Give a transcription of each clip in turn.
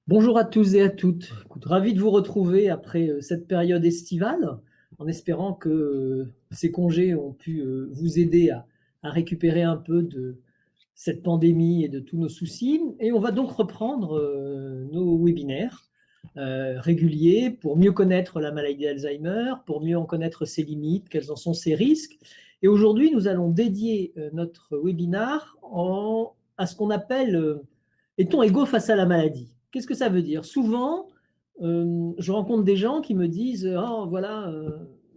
Bonjour à tous et à toutes. Écoute, ravi de vous retrouver après cette période estivale, en espérant que ces congés ont pu vous aider à récupérer un peu de cette pandémie et de tous nos soucis. Et on va donc reprendre nos webinaires réguliers pour mieux connaître la maladie d'Alzheimer, pour mieux en connaître ses limites, quels en sont ses risques. Et aujourd'hui, nous allons dédier notre webinar à ce qu'on appelle est-on égaux face à la maladie? Qu'est-ce que ça veut dire? Souvent, je rencontre des gens qui me disent oh, voilà,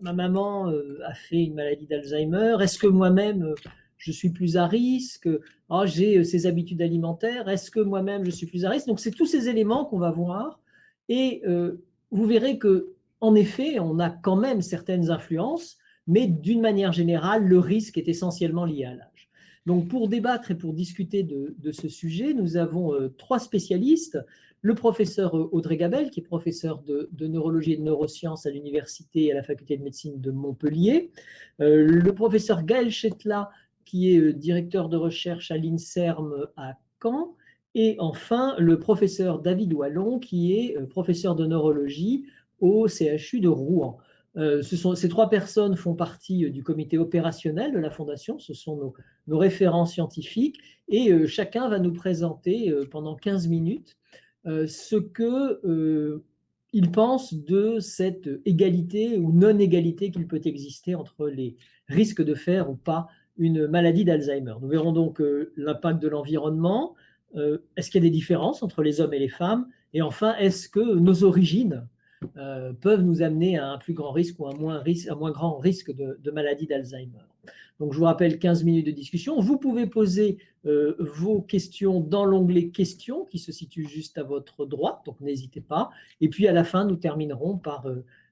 ma maman a fait une maladie d'Alzheimer. Est-ce que moi-même, je suis plus à risque? Oh, j'ai ces habitudes alimentaires. Est-ce que moi-même, je suis plus à risque? Donc, c'est tous ces éléments qu'on va voir. Et vous verrez que, en effet, on a quand même certaines influences, mais d'une manière générale, le risque est essentiellement lié à l'âge. Donc, pour débattre et pour discuter de ce sujet, nous avons trois spécialistes. Le professeur Audrey Gabel, qui est professeur de neurologie et de neurosciences à l'université et à la faculté de médecine de Montpellier. Le professeur Gaël Chetla, qui est directeur de recherche à l'INSERM à Caen. Et enfin, le professeur David Wallon, qui est professeur de neurologie au CHU de Rouen. Ces trois personnes font partie du comité opérationnel de la Fondation, ce sont nos référents scientifiques, et chacun va nous présenter pendant 15 minutes ce qu'il pense de cette égalité ou non-égalité qu'il peut exister entre les risques de faire ou pas une maladie d'Alzheimer. Nous verrons donc l'impact de l'environnement, est-ce qu'il y a des différences entre les hommes et les femmes, et enfin, est-ce que nos origines peuvent nous amener à un plus grand risque ou un moins grand risque de maladie d'Alzheimer. Donc, je vous rappelle 15 minutes de discussion. Vous pouvez poser vos questions dans l'onglet questions qui se situe juste à votre droite, donc n'hésitez pas. Et puis, à la fin, nous terminerons par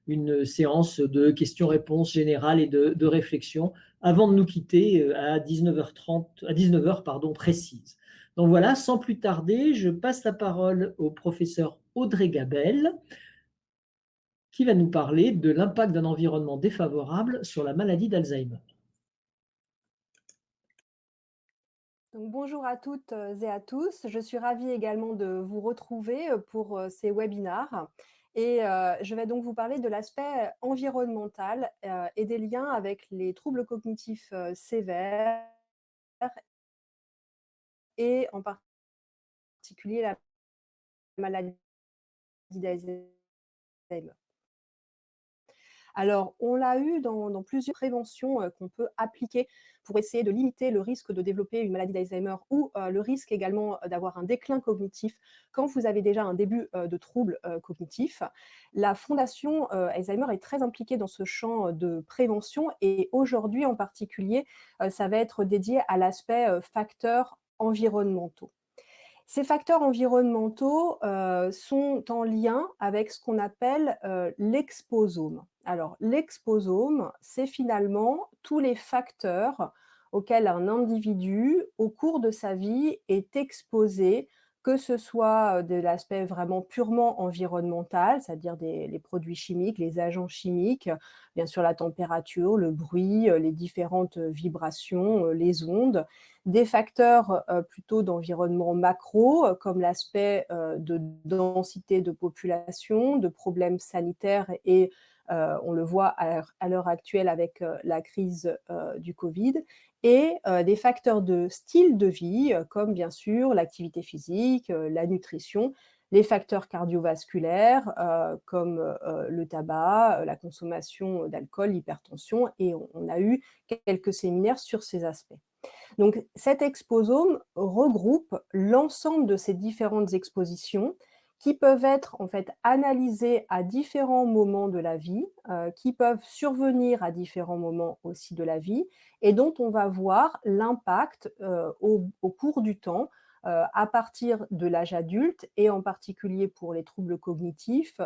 une séance de questions-réponses générales et de réflexion avant de nous quitter à 19h30, à 19h, pardon, précise. Donc voilà, sans plus tarder, je passe la parole au professeur Audrey Gabel, qui va nous parler de l'impact d'un environnement défavorable sur la maladie d'Alzheimer. Donc, bonjour à toutes et à tous. Je suis ravie également de vous retrouver pour ces webinars. Et je vais donc vous parler de l'aspect environnemental et des liens avec les troubles cognitifs sévères et en particulier la maladie d'Alzheimer. Alors, on l'a eu dans plusieurs préventions qu'on peut appliquer pour essayer de limiter le risque de développer une maladie d'Alzheimer ou le risque également d'avoir un déclin cognitif quand vous avez déjà un début de troubles cognitifs. La Fondation Alzheimer est très impliquée dans ce champ de prévention et aujourd'hui en particulier, ça va être dédié à l'aspect facteurs environnementaux. Ces facteurs environnementaux sont en lien avec ce qu'on appelle l'exposome. Alors, l'exposome, c'est finalement tous les facteurs auxquels un individu, au cours de sa vie, est exposé, que ce soit de l'aspect vraiment purement environnemental, c'est-à-dire les produits chimiques, les agents chimiques, bien sûr la température, le bruit, les différentes vibrations, les ondes, des facteurs plutôt d'environnement macro, comme l'aspect de densité de population, de problèmes sanitaires et on le voit à l'heure actuelle avec la crise du Covid, et des facteurs de style de vie, comme bien sûr l'activité physique, la nutrition, les facteurs cardiovasculaires, comme le tabac, la consommation d'alcool, l'hypertension, et on a eu quelques séminaires sur ces aspects. Donc cet exposome regroupe l'ensemble de ces différentes expositions qui peuvent être en fait analysées à différents moments de la vie, qui peuvent survenir à différents moments aussi de la vie et dont on va voir l'impact au cours du temps à partir de l'âge adulte et en particulier pour les troubles cognitifs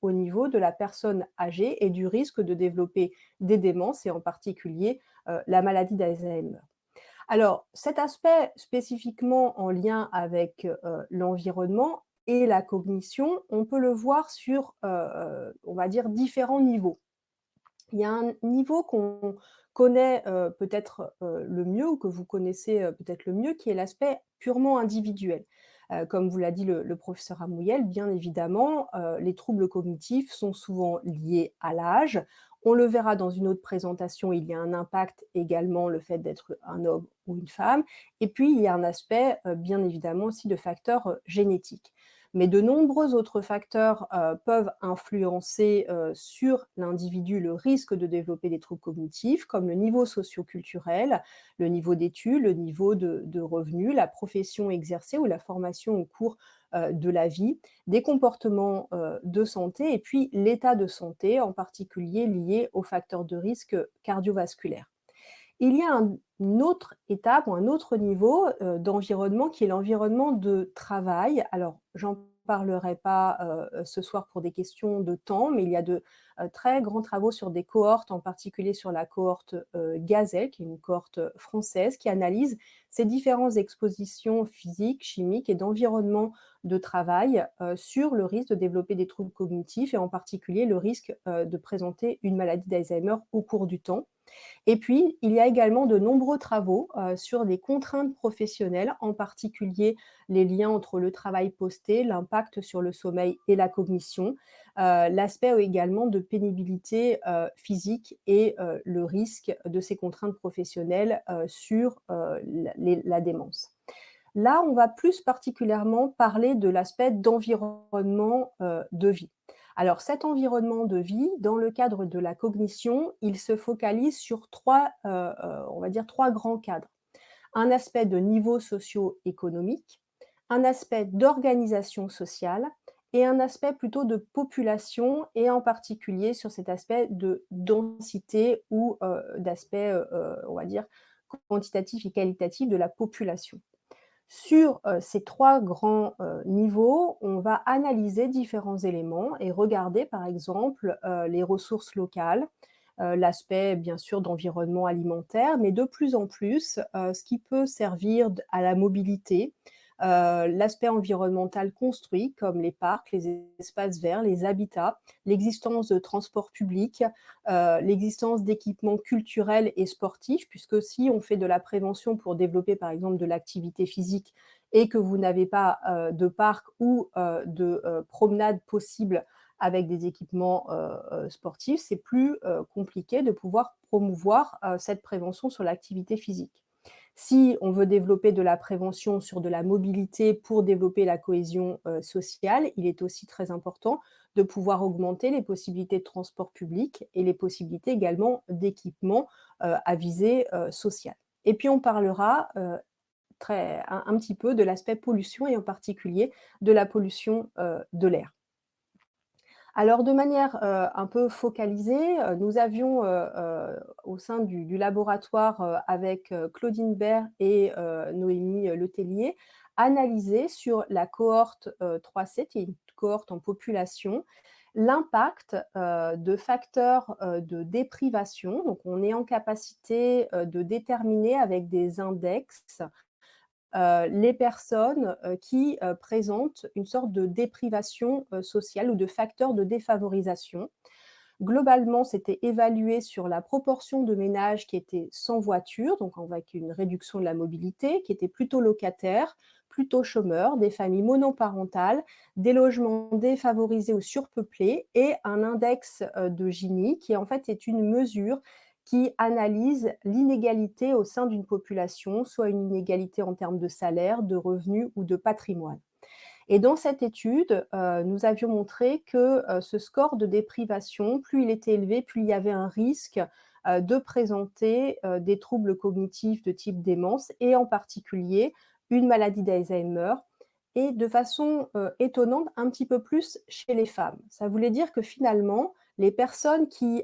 au niveau de la personne âgée et du risque de développer des démences et en particulier la maladie d'Alzheimer. Alors, cet aspect spécifiquement en lien avec l'environnement et la cognition, on peut le voir sur, on va dire, différents niveaux. Il y a un niveau qu'on connaît peut-être le mieux ou que vous connaissez peut-être le mieux, qui est l'aspect purement individuel. Comme vous l'a dit le professeur Amouyel, bien évidemment, les troubles cognitifs sont souvent liés à l'âge. On le verra dans une autre présentation, il y a un impact également, le fait d'être un homme ou une femme. Et puis, il y a un aspect, bien évidemment aussi de facteurs, génétiques. Mais de nombreux autres facteurs, peuvent influencer, sur l'individu le risque de développer des troubles cognitifs, comme le niveau socio-culturel, le niveau d'études, le niveau de revenus, la profession exercée ou la formation au cours, de la vie, des comportements, de santé et puis l'état de santé, en particulier lié aux facteurs de risque cardiovasculaires. Il y a une autre étape ou un autre niveau, d'environnement qui est l'environnement de travail. Alors, j'en parlerai pas, ce soir pour des questions de temps, mais il y a de, très grands travaux sur des cohortes, en particulier sur la cohorte, Gazelle, qui est une cohorte, française, qui analyse ces différentes expositions physiques, chimiques et d'environnement de travail, sur le risque de développer des troubles cognitifs et en particulier le risque, de présenter une maladie d'Alzheimer au cours du temps. Et puis, il y a également de nombreux travaux, sur des contraintes professionnelles, en particulier les liens entre le travail posté, l'impact sur le sommeil et la cognition, l'aspect également de pénibilité, physique et le risque de ces contraintes professionnelles, sur, la démence. Là, on va plus particulièrement parler de l'aspect d'environnement, de vie. Alors cet environnement de vie, dans le cadre de la cognition, il se focalise sur 3, on va dire 3 grands cadres. Un aspect de niveau socio-économique, un aspect d'organisation sociale et un aspect plutôt de population et en particulier sur cet aspect de densité ou, d'aspect, on va dire quantitatif et qualitatif de la population. Sur, ces 3 grands, niveaux, on va analyser différents éléments et regarder par exemple, les ressources locales, l'aspect bien sûr d'environnement alimentaire, mais de plus en plus, ce qui peut servir à la mobilité, l'aspect environnemental construit comme les parcs, les espaces verts, les habitats, l'existence de transports publics, l'existence d'équipements culturels et sportifs, puisque si on fait de la prévention pour développer par exemple de l'activité physique et que vous n'avez pas, de parc ou, de, promenade possible avec des équipements, sportifs, c'est plus, compliqué de pouvoir promouvoir, cette prévention sur l'activité physique. Si on veut développer de la prévention sur de la mobilité pour développer la cohésion, sociale, il est aussi très important de pouvoir augmenter les possibilités de transport public et les possibilités également d'équipements, à visée, sociale. Et puis on parlera, un petit peu de l'aspect pollution et en particulier de la pollution, de l'air. Alors de manière, un peu focalisée, nous avions, au sein du laboratoire, avec, Claudine Bert et Noémie Letellier, analysé sur la cohorte, 3C, qui est une cohorte en population, l'impact, de facteurs, de déprivation. Donc on est en capacité, de déterminer avec des index les personnes, qui, présentent une sorte de déprivation, sociale ou de facteurs de défavorisation. Globalement, c'était évalué sur la proportion de ménages qui étaient sans voiture, donc avec une réduction de la mobilité, qui étaient plutôt locataires, plutôt chômeurs, des familles monoparentales, des logements défavorisés ou surpeuplés et un index, de Gini qui en fait est une mesure qui analyse l'inégalité au sein d'une population, soit une inégalité en termes de salaire, de revenus ou de patrimoine. Et dans cette étude, nous avions montré que, ce score de déprivation, plus il était élevé, plus il y avait un risque, de présenter, des troubles cognitifs de type démence et en particulier une maladie d'Alzheimer et de façon, étonnante, un petit peu plus chez les femmes. Ça voulait dire que finalement, les personnes qui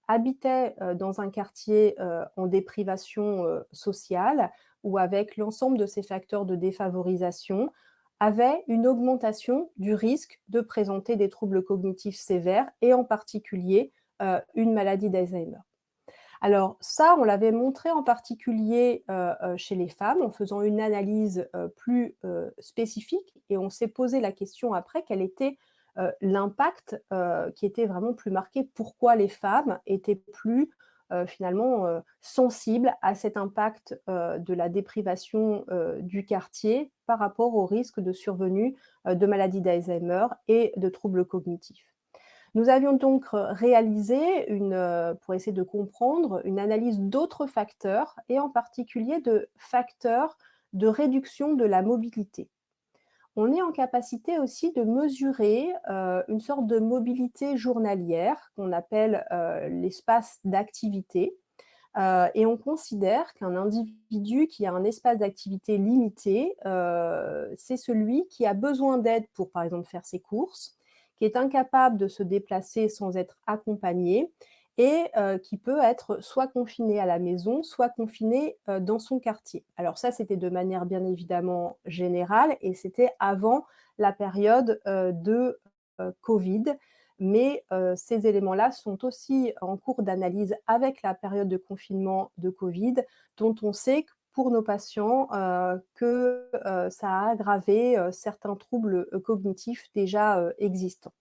habitaient, dans un quartier, en déprivation, sociale ou avec l'ensemble de ces facteurs de défavorisation, avait une augmentation du risque de présenter des troubles cognitifs sévères et en particulier, une maladie d'Alzheimer. Alors ça, on l'avait montré en particulier, chez les femmes en faisant une analyse, plus, spécifique et on s'est posé la question après quel était, l'impact, qui était vraiment plus marqué. Pourquoi les femmes étaient plus, finalement, sensibles à cet impact, de la déprivation, du quartier par rapport au risque de survenue, de maladie d'Alzheimer et de troubles cognitifs. Nous avions donc réalisé pour essayer de comprendre, une analyse d'autres facteurs et en particulier de facteurs de réduction de la mobilité. On est en capacité aussi de mesurer, une sorte de mobilité journalière qu'on appelle, l'espace d'activité, et on considère qu'un individu qui a un espace d'activité limité, c'est celui qui a besoin d'aide pour, par exemple, faire ses courses, qui est incapable de se déplacer sans être accompagné et qui peut être soit confiné à la maison, soit confiné, dans son quartier. Alors ça, c'était de manière bien évidemment générale et c'était avant la période, de, covid. Mais ces éléments-là sont aussi en cours d'analyse avec la période de confinement de covid, dont on sait que pour nos patients, que, ça a aggravé, certains troubles, cognitifs déjà, existants.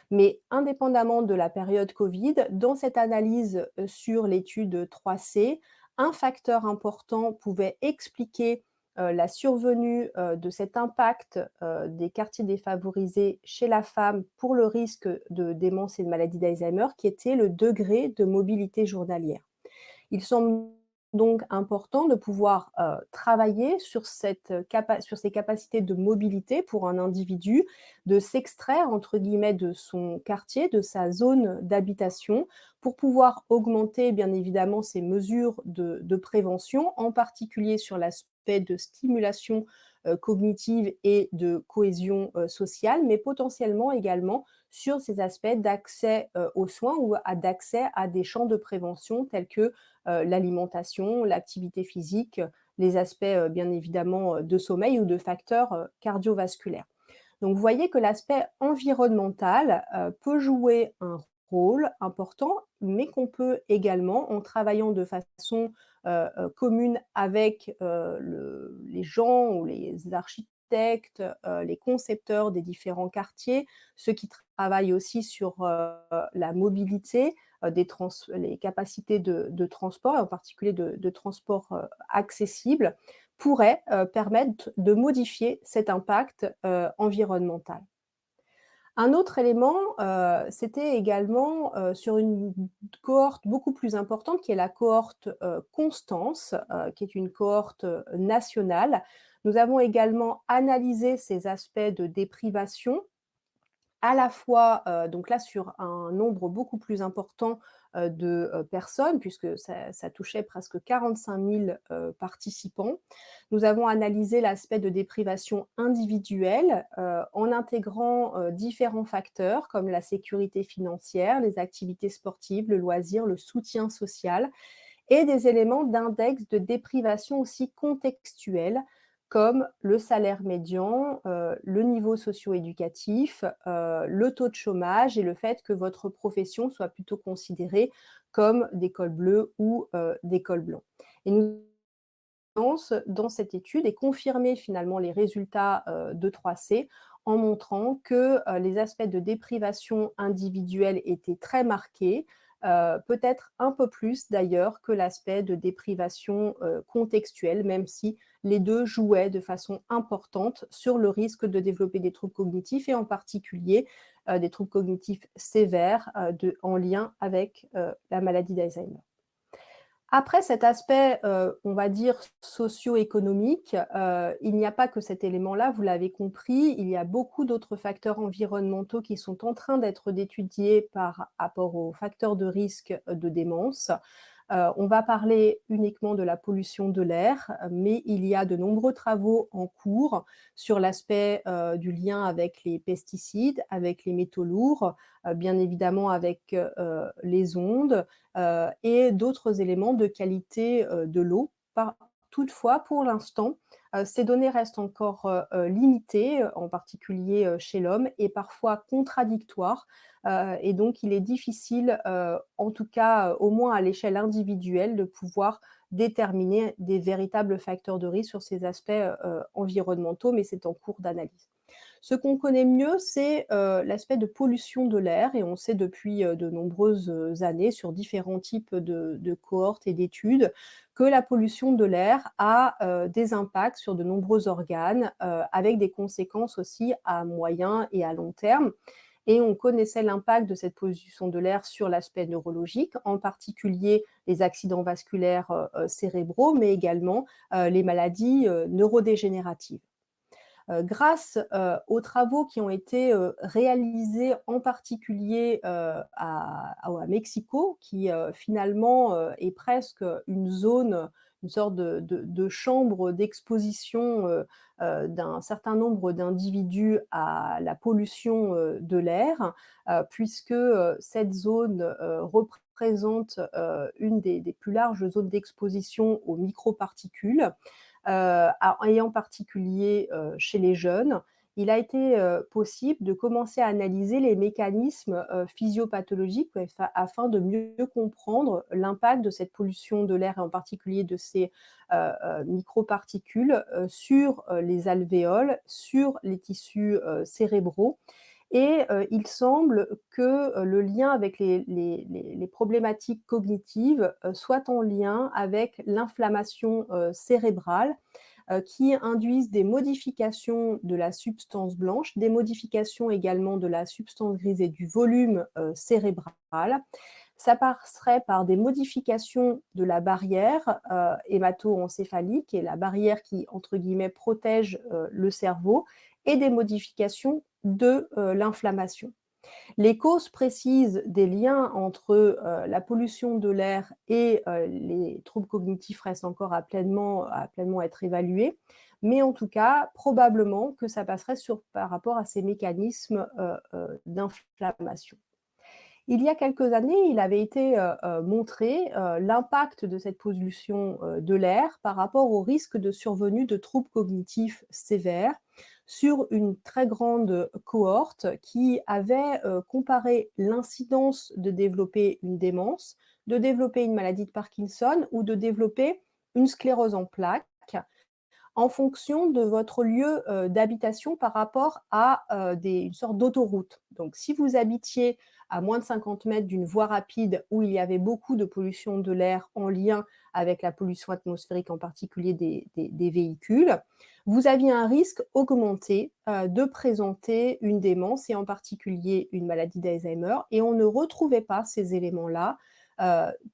Mais indépendamment de la période covid, dans cette analyse, sur l'étude 3C, un facteur important pouvait expliquer, la survenue, de cet impact, des quartiers défavorisés chez la femme pour le risque de démence et de maladie d'Alzheimer, qui était le degré de mobilité journalière. Il semble donc important de pouvoir, travailler sur sur ces capacités de mobilité pour un individu, de «s'extraire» entre guillemets de son quartier, de sa zone d'habitation, pour pouvoir augmenter bien évidemment ces mesures de prévention, en particulier sur l'aspect de stimulation, cognitive et de cohésion, sociale, mais potentiellement également sur ces aspects d'accès, aux soins ou d'accès à des champs de prévention tels que, l'alimentation, l'activité physique, les aspects, bien évidemment, de sommeil ou de facteurs, cardiovasculaires. Donc vous voyez que l'aspect environnemental, peut jouer un rôle important, mais qu'on peut également, en travaillant de façon, commune avec, les gens ou les architectes, les concepteurs des différents quartiers, ceux qui travaillent aussi sur, la mobilité, les capacités de transport et en particulier de transport, accessible, pourrait, permettre de modifier cet impact, environnemental. Un autre élément, c'était également, sur une cohorte beaucoup plus importante qui est la cohorte, Constance, qui est une cohorte, nationale. Nous avons également analysé ces aspects de déprivation à la fois, donc là sur un nombre beaucoup plus important, de, personnes puisque ça touchait presque 45 000, participants. Nous avons analysé l'aspect de déprivation individuelle, en intégrant, différents facteurs comme la sécurité financière, les activités sportives, le loisir, le soutien social et des éléments d'index de déprivation aussi contextuels, comme le salaire médian, le niveau socio-éducatif, le taux de chômage et le fait que votre profession soit plutôt considérée comme des cols bleus ou des cols blancs. Et nous dans cette étude et confirmer finalement les résultats de 3C en montrant que les aspects de déprivation individuelle étaient très marqués, peut-être un peu plus d'ailleurs que l'aspect de déprivation contextuelle, même si les deux jouaient de façon importante sur le risque de développer des troubles cognitifs et en particulier des troubles cognitifs sévères en lien avec la maladie d'Alzheimer. Après cet aspect, on va dire socio-économique, il n'y a pas que cet élément-là, vous l'avez compris, il y a beaucoup d'autres facteurs environnementaux qui sont en train d'être étudiés par rapport aux facteurs de risque de démence. On va parler uniquement de la pollution de l'air, mais il y a de nombreux travaux en cours sur l'aspect, du lien avec les pesticides, avec les métaux lourds, bien évidemment avec, les ondes, et d'autres éléments de qualité, de l'eau. Toutefois, pour l'instant, ces données restent encore, limitées, en particulier, chez l'homme et parfois contradictoires, et donc il est difficile, en tout cas, au moins à l'échelle individuelle, de pouvoir déterminer des véritables facteurs de risque sur ces aspects, environnementaux, mais c'est en cours d'analyse. Ce qu'on connaît mieux, c'est l'aspect de pollution de l'air et on sait depuis de nombreuses années sur différents types de cohortes et d'études que la pollution de l'air a des impacts sur de nombreux organes avec des conséquences aussi à moyen et à long terme. Et on connaissait l'impact de cette pollution de l'air sur l'aspect neurologique, en particulier les accidents vasculaires cérébraux, mais également les maladies neurodégénératives. Grâce aux travaux qui ont été réalisés en particulier à Mexico, qui finalement est presque une zone, une sorte de chambre d'exposition d'un certain nombre d'individus à la pollution de l'air, puisque cette zone représente une des plus larges zones d'exposition aux microparticules et en particulier chez les jeunes, il a été possible de commencer à analyser les mécanismes physiopathologiques afin de mieux comprendre l'impact de cette pollution de l'air et en particulier de ces microparticules sur les alvéoles, sur les tissus cérébraux. Et il semble que le lien avec les problématiques cognitives soit en lien avec l'inflammation cérébrale qui induisent des modifications de la substance blanche, des modifications également de la substance grise et du volume cérébral. Ça passerait par des modifications de la barrière hémato-encéphalique, qui est la barrière qui, entre guillemets, protège le cerveau, et des modifications de l'inflammation. Les causes précises des liens entre la pollution de l'air et les troubles cognitifs restent encore à pleinement être évaluées, mais en tout cas, probablement que ça passerait par rapport à ces mécanismes d'inflammation. Il y a quelques années, il avait été montré l'impact de cette pollution de l'air par rapport au risque de survenue de troubles cognitifs sévères sur une très grande cohorte qui avait comparé l'incidence de développer une démence, de développer une maladie de Parkinson ou de développer une sclérose en plaques en fonction de votre lieu d'habitation par rapport à une sorte d'autoroute. Donc, si vous habitiez à moins de 50 mètres d'une voie rapide où il y avait beaucoup de pollution de l'air en lien avec la pollution atmosphérique, en particulier des véhicules, vous aviez un risque augmenté de présenter une démence et en particulier une maladie d'Alzheimer. Et on ne retrouvait pas ces éléments-là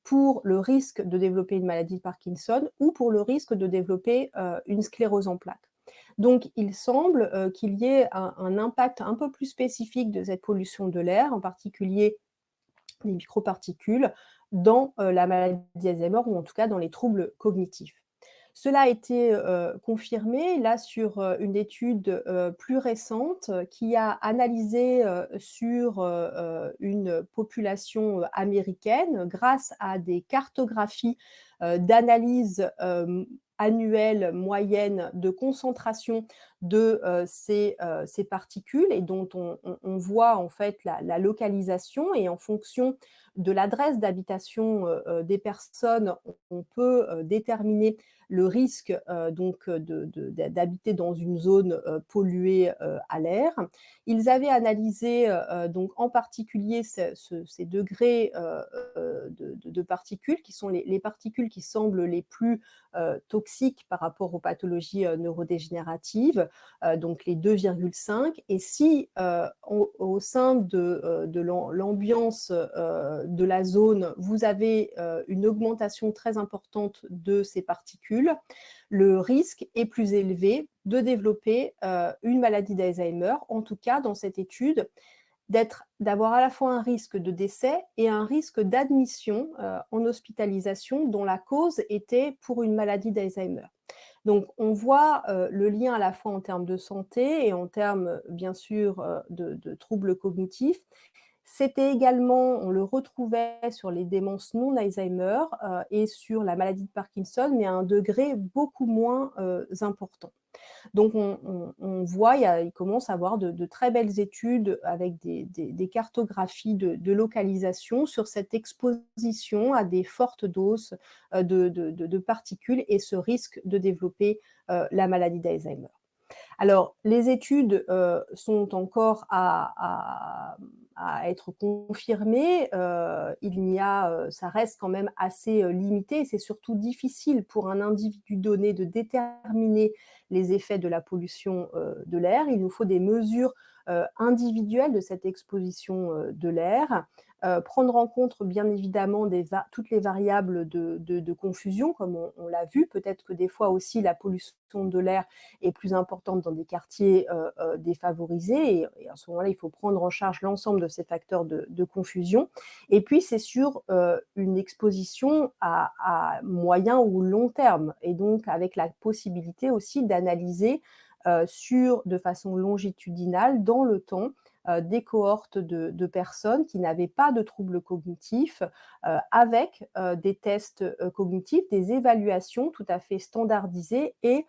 pour le risque de développer une maladie de Parkinson ou pour le risque de développer une sclérose en plaques. Donc, il semble qu'il y ait un impact un peu plus spécifique de cette pollution de l'air, en particulier des microparticules, dans la maladie d'Alzheimer ou en tout cas dans les troubles cognitifs. Cela a été confirmé là sur une étude plus récente qui a analysé sur une population américaine grâce à des cartographies d'analyse annuelle moyenne de concentration de ces particules et dont on voit en fait la localisation et en fonction de l'adresse d'habitation des personnes, on peut déterminer le risque d'habiter dans une zone polluée à l'air. Ils avaient analysé donc en particulier ces degrés de particules qui sont les particules qui semblent les plus toxiques par rapport aux pathologies neurodégénératives, donc les 2,5. Et si au sein de l'ambiance de la zone, vous avez une augmentation très importante de ces particules, le risque est plus élevé de développer une maladie d'Alzheimer, en tout cas dans cette étude, d'avoir à la fois un risque de décès et un risque d'admission en hospitalisation dont la cause était pour une maladie d'Alzheimer. Donc, on voit le lien à la fois en termes de santé et en termes, bien sûr, de troubles cognitifs. C'était également, on le retrouvait sur les démences non Alzheimer et sur la maladie de Parkinson, mais à un degré beaucoup moins important. Donc, on voit, il commence à avoir de très belles études avec des cartographies de localisation sur cette exposition à des fortes doses de particules et ce risque de développer la maladie d'Alzheimer. Alors, les études sont encore à être confirmées. Ça reste quand même assez limité. C'est surtout difficile pour un individu donné de déterminer les effets de la pollution de l'air. Il nous faut des mesures individuelles de cette exposition de l'air. Prendre en compte bien évidemment toutes les variables de confusion, comme on l'a vu. Peut-être que des fois aussi la pollution de l'air est plus importante dans des quartiers défavorisés. Et à ce moment-là, il faut prendre en charge l'ensemble de ces facteurs de confusion. Et puis, c'est sur une exposition à moyen ou long terme. Et donc, avec la possibilité aussi d'analyser de façon longitudinale, dans le temps, des cohortes de personnes qui n'avaient pas de troubles cognitifs, avec des tests cognitifs, des évaluations tout à fait standardisées et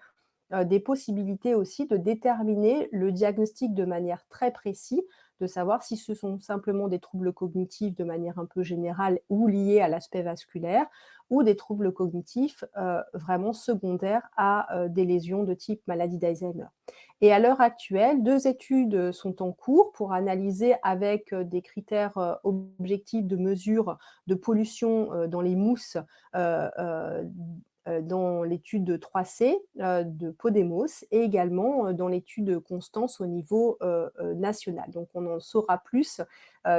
des possibilités aussi de déterminer le diagnostic de manière très précise, de savoir si ce sont simplement des troubles cognitifs de manière un peu générale ou liés à l'aspect vasculaire, ou des troubles cognitifs vraiment secondaires à des lésions de type maladie d'Alzheimer. Et à l'heure actuelle, 2 études sont en cours pour analyser avec des critères objectifs de mesure de pollution dans les mousses dans l'étude 3C de Podemos et également dans l'étude Constance au niveau national. Donc on en saura plus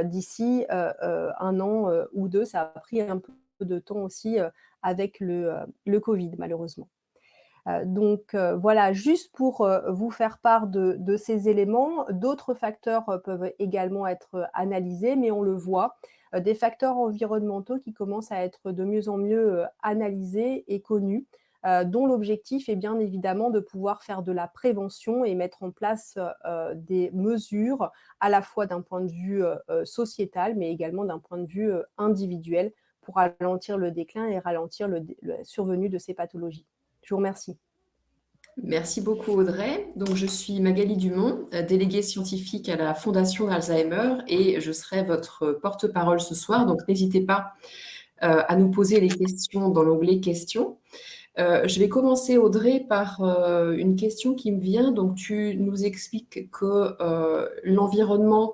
d'ici 1 an ou 2. Ça a pris un peu de temps aussi avec le Covid, malheureusement. Donc voilà, juste pour vous faire part de ces éléments. D'autres facteurs peuvent également être analysés, mais on le voit, des facteurs environnementaux qui commencent à être de mieux en mieux analysés et connus, dont l'objectif est bien évidemment de pouvoir faire de la prévention et mettre en place des mesures, à la fois d'un point de vue sociétal, mais également d'un point de vue individuel, pour ralentir le déclin et ralentir la survenue de ces pathologies. Je vous remercie. Merci beaucoup Audrey. Donc je suis Magali Dumont, déléguée scientifique à la Fondation Alzheimer et je serai votre porte-parole ce soir. Donc n'hésitez pas à nous poser les questions dans l'onglet questions. Je vais commencer Audrey par une question qui me vient. Donc tu nous expliques que l'environnement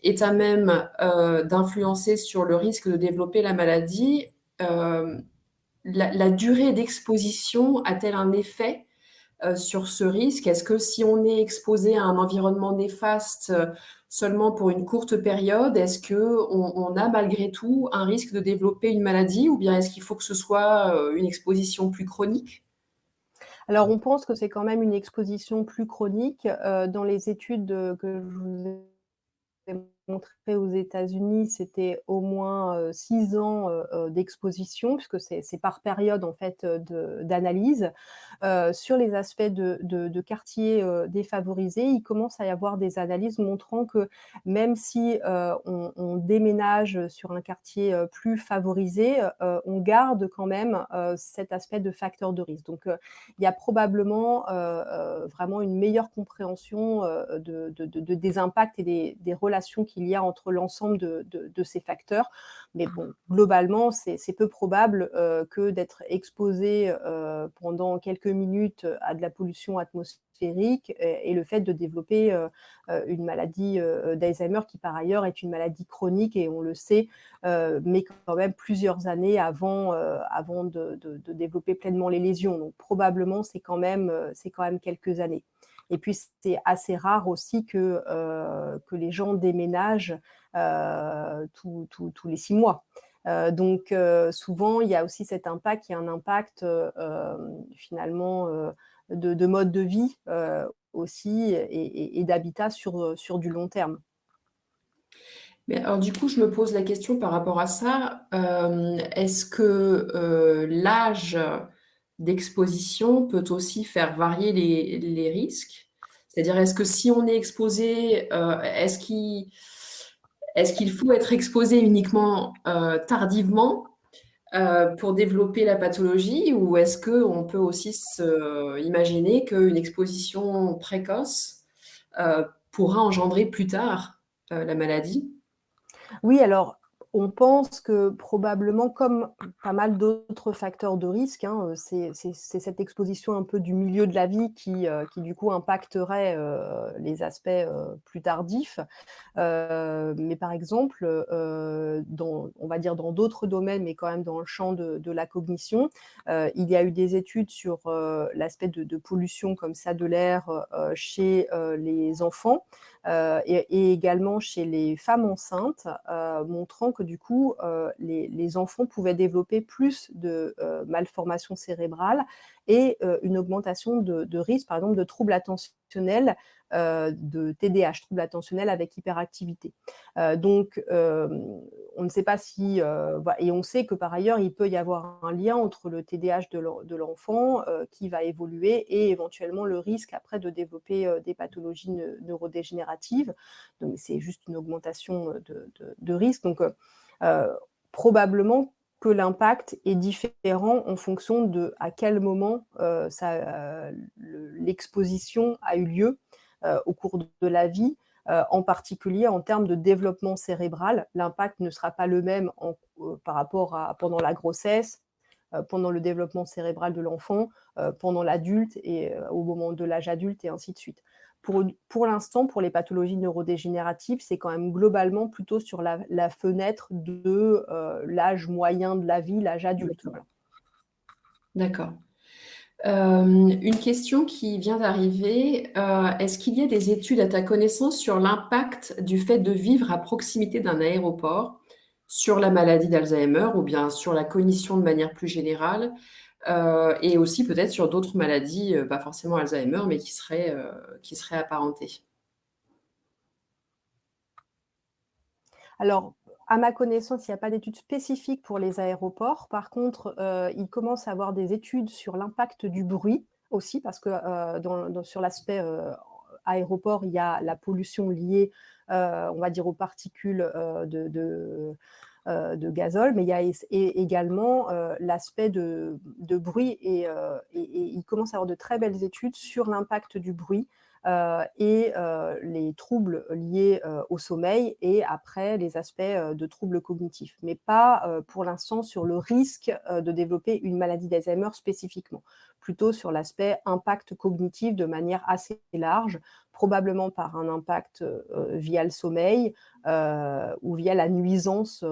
est à même d'influencer sur le risque de développer la maladie. La durée d'exposition a-t-elle un effet sur ce risque? Est-ce que si on est exposé à un environnement néfaste seulement pour une courte période, est-ce qu'on a malgré tout un risque de développer une maladie ou bien est-ce qu'il faut que ce soit une exposition plus chronique? Alors, on pense que c'est quand même une exposition plus chronique. Dans les études que je vous ai montrées aux États-Unis, c'était au moins 6 ans d'exposition, puisque c'est par période en fait d'analyse. Sur les aspects de quartiers défavorisés, il commence à y avoir des analyses montrant que même si on déménage sur un quartier plus favorisé, on garde quand même cet aspect de facteur de risque. Donc, il y a probablement vraiment une meilleure compréhension des impacts et des relations qu'il y a entre l'ensemble de ces facteurs. Mais bon, globalement, c'est peu probable que d'être exposé pendant quelques minutes à de la pollution atmosphérique et le fait de développer une maladie d'Alzheimer qui, par ailleurs, est une maladie chronique et on le sait, mais quand même plusieurs années avant de développer pleinement les lésions. Donc, probablement, c'est quand même quelques années. Et puis, c'est assez rare aussi que les gens déménagent tous les 6 mois. Donc, souvent, il y a aussi cet impact, qui est un impact finalement de mode de vie aussi et d'habitat sur du long terme. Mais alors du coup, je me pose la question par rapport à ça. Est-ce que l'âge d'exposition peut aussi faire varier les risques? C'est-à-dire, est-ce que si on est exposé, est-ce qu'il faut être exposé uniquement tardivement pour développer la pathologie ou est-ce qu'on peut aussi imaginer qu'une exposition précoce pourra engendrer plus tard la maladie? Oui, alors On pense que probablement, comme pas mal d'autres facteurs de risque, hein, c'est cette exposition un peu du milieu de la vie qui du coup impacterait les aspects plus tardifs. Mais par exemple, on va dire dans d'autres domaines, mais quand même dans le champ de la cognition, il y a eu des études sur l'aspect de pollution comme ça de l'air chez les enfants et également chez les femmes enceintes, montrant que du coup, les enfants pouvaient développer plus de malformations cérébrales et une augmentation de risque, par exemple, de troubles attentionnels, de TDAH, troubles attentionnels avec hyperactivité. Donc, on ne sait pas si... et on sait que par ailleurs, il peut y avoir un lien entre le TDAH de l'enfant qui va évoluer et éventuellement le risque après de développer des pathologies neurodégénératives. Donc, c'est juste une augmentation de risque. Donc, probablement que l'impact est différent en fonction de à quel moment l'exposition a eu lieu au cours de la vie, en particulier en termes de développement cérébral. L'impact ne sera pas le même par rapport à pendant la grossesse, pendant le développement cérébral de l'enfant, pendant l'adulte et au moment de l'âge adulte et ainsi de suite. Pour l'instant, pour les pathologies neurodégénératives, c'est quand même globalement plutôt sur la fenêtre de l'âge moyen de la vie, l'âge adulte. Voilà. D'accord. Une question qui vient d'arriver. Est-ce qu'il y a des études à ta connaissance sur l'impact du fait de vivre à proximité d'un aéroport sur la maladie d'Alzheimer ou bien sur la cognition de manière plus générale et aussi peut-être sur d'autres maladies, pas forcément Alzheimer, mais qui seraient apparentées? Alors, à ma connaissance, il n'y a pas d'études spécifiques pour les aéroports. Par contre, il commence à avoir des études sur l'impact du bruit aussi, parce que sur l'aspect aéroport, il y a la pollution liée, on va dire, aux particules de gazole, mais il y a également l'aspect de bruit et il commence à avoir de très belles études sur l'impact du bruit et les troubles liés au sommeil et après les aspects de troubles cognitifs, mais pas pour l'instant sur le risque de développer une maladie d'Alzheimer spécifiquement, plutôt sur l'aspect impact cognitif de manière assez large, probablement par un impact via le sommeil ou via la nuisance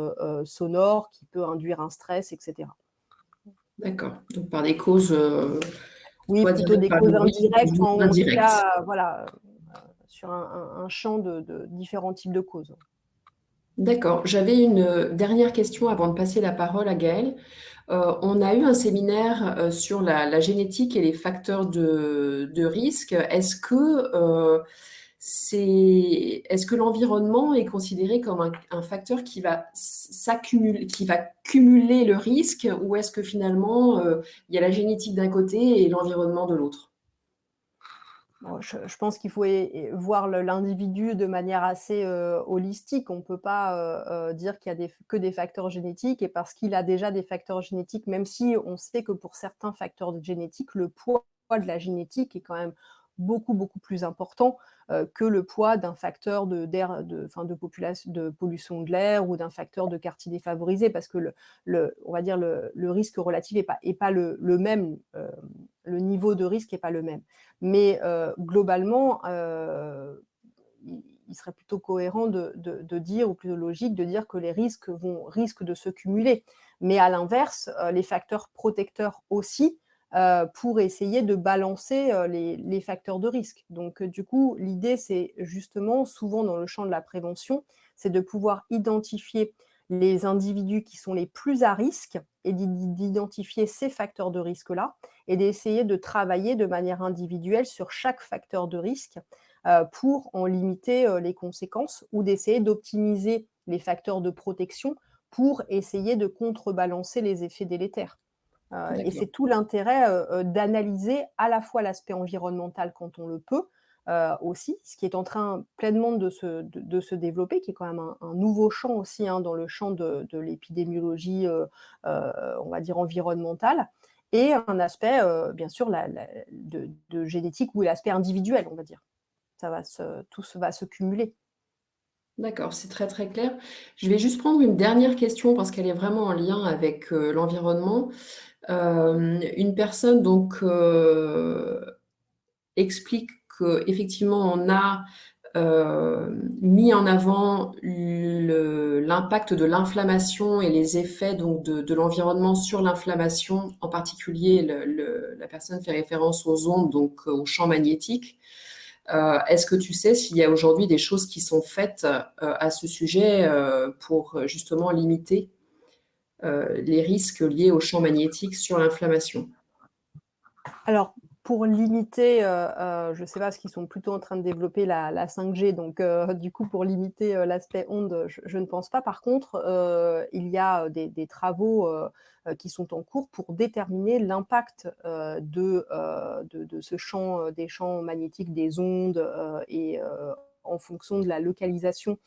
sonore qui peut induire un stress, etc. D'accord. Donc par des causes, Oui, on va plutôt dire des par le causes bruit, indirectes, plus ou ou moins en tout indirectes. cas, voilà, sur un champ de différents types de causes. D'accord. J'avais une dernière question avant de passer la parole à Gaëlle. On a eu un séminaire sur la génétique et les facteurs de risque. Est-ce que l'environnement est considéré comme un facteur qui va s'accumuler, qui va cumuler le risque, ou est-ce que finalement il y a la génétique d'un côté et l'environnement de l'autre? Bon, je pense qu'il faut voir l'individu de manière assez holistique. On ne peut pas dire qu'il y a que des facteurs génétiques et parce qu'il a déjà des facteurs génétiques, même si on sait que pour certains facteurs génétiques, le poids de la génétique est quand même beaucoup, beaucoup plus important que le poids d'un facteur de pollution de l'air ou d'un facteur de quartier défavorisé, parce que on va dire le risque relatif est pas le même, le niveau de risque n'est pas le même. Mais globalement, il serait plutôt cohérent de dire, ou plutôt logique de dire que les risques risquent de se cumuler. Mais à l'inverse, les facteurs protecteurs aussi, pour essayer de balancer les facteurs de risque. Donc du coup, l'idée, c'est justement, souvent dans le champ de la prévention, c'est de pouvoir identifier les individus qui sont les plus à risque et d'identifier ces facteurs de risque-là et d'essayer de travailler de manière individuelle sur chaque facteur de risque pour en limiter les conséquences ou d'essayer d'optimiser les facteurs de protection pour essayer de contrebalancer les effets délétères. Et c'est tout l'intérêt d'analyser à la fois l'aspect environnemental quand on le peut, aussi, ce qui est en train pleinement de se développer, qui est quand même un nouveau champ aussi dans le champ de l'épidémiologie, on va dire environnementale, et un aspect, bien sûr, de génétique ou l'aspect individuel, on va dire. Tout va se cumuler. D'accord, c'est très, très clair. Je vais juste prendre une dernière question parce qu'elle est vraiment en lien avec, l'environnement. Une personne donc, explique qu'effectivement on a, mis en avant l'impact de l'inflammation et les effets donc de l'environnement sur l'inflammation. En particulier, la personne fait référence aux ondes, donc aux champs magnétiques. Est-ce que tu sais s'il y a aujourd'hui des choses qui sont faites à ce sujet pour justement limiter les risques liés aux champs magnétiques sur l'inflammation? Alors, pour limiter, je ne sais pas, parce qu'ils sont plutôt en train de développer la 5G, donc du coup, pour limiter l'aspect onde, je ne pense pas. Par contre, il y a des travaux qui sont en cours pour déterminer l'impact de ce champ, des champs magnétiques, des ondes, et en fonction de la localisation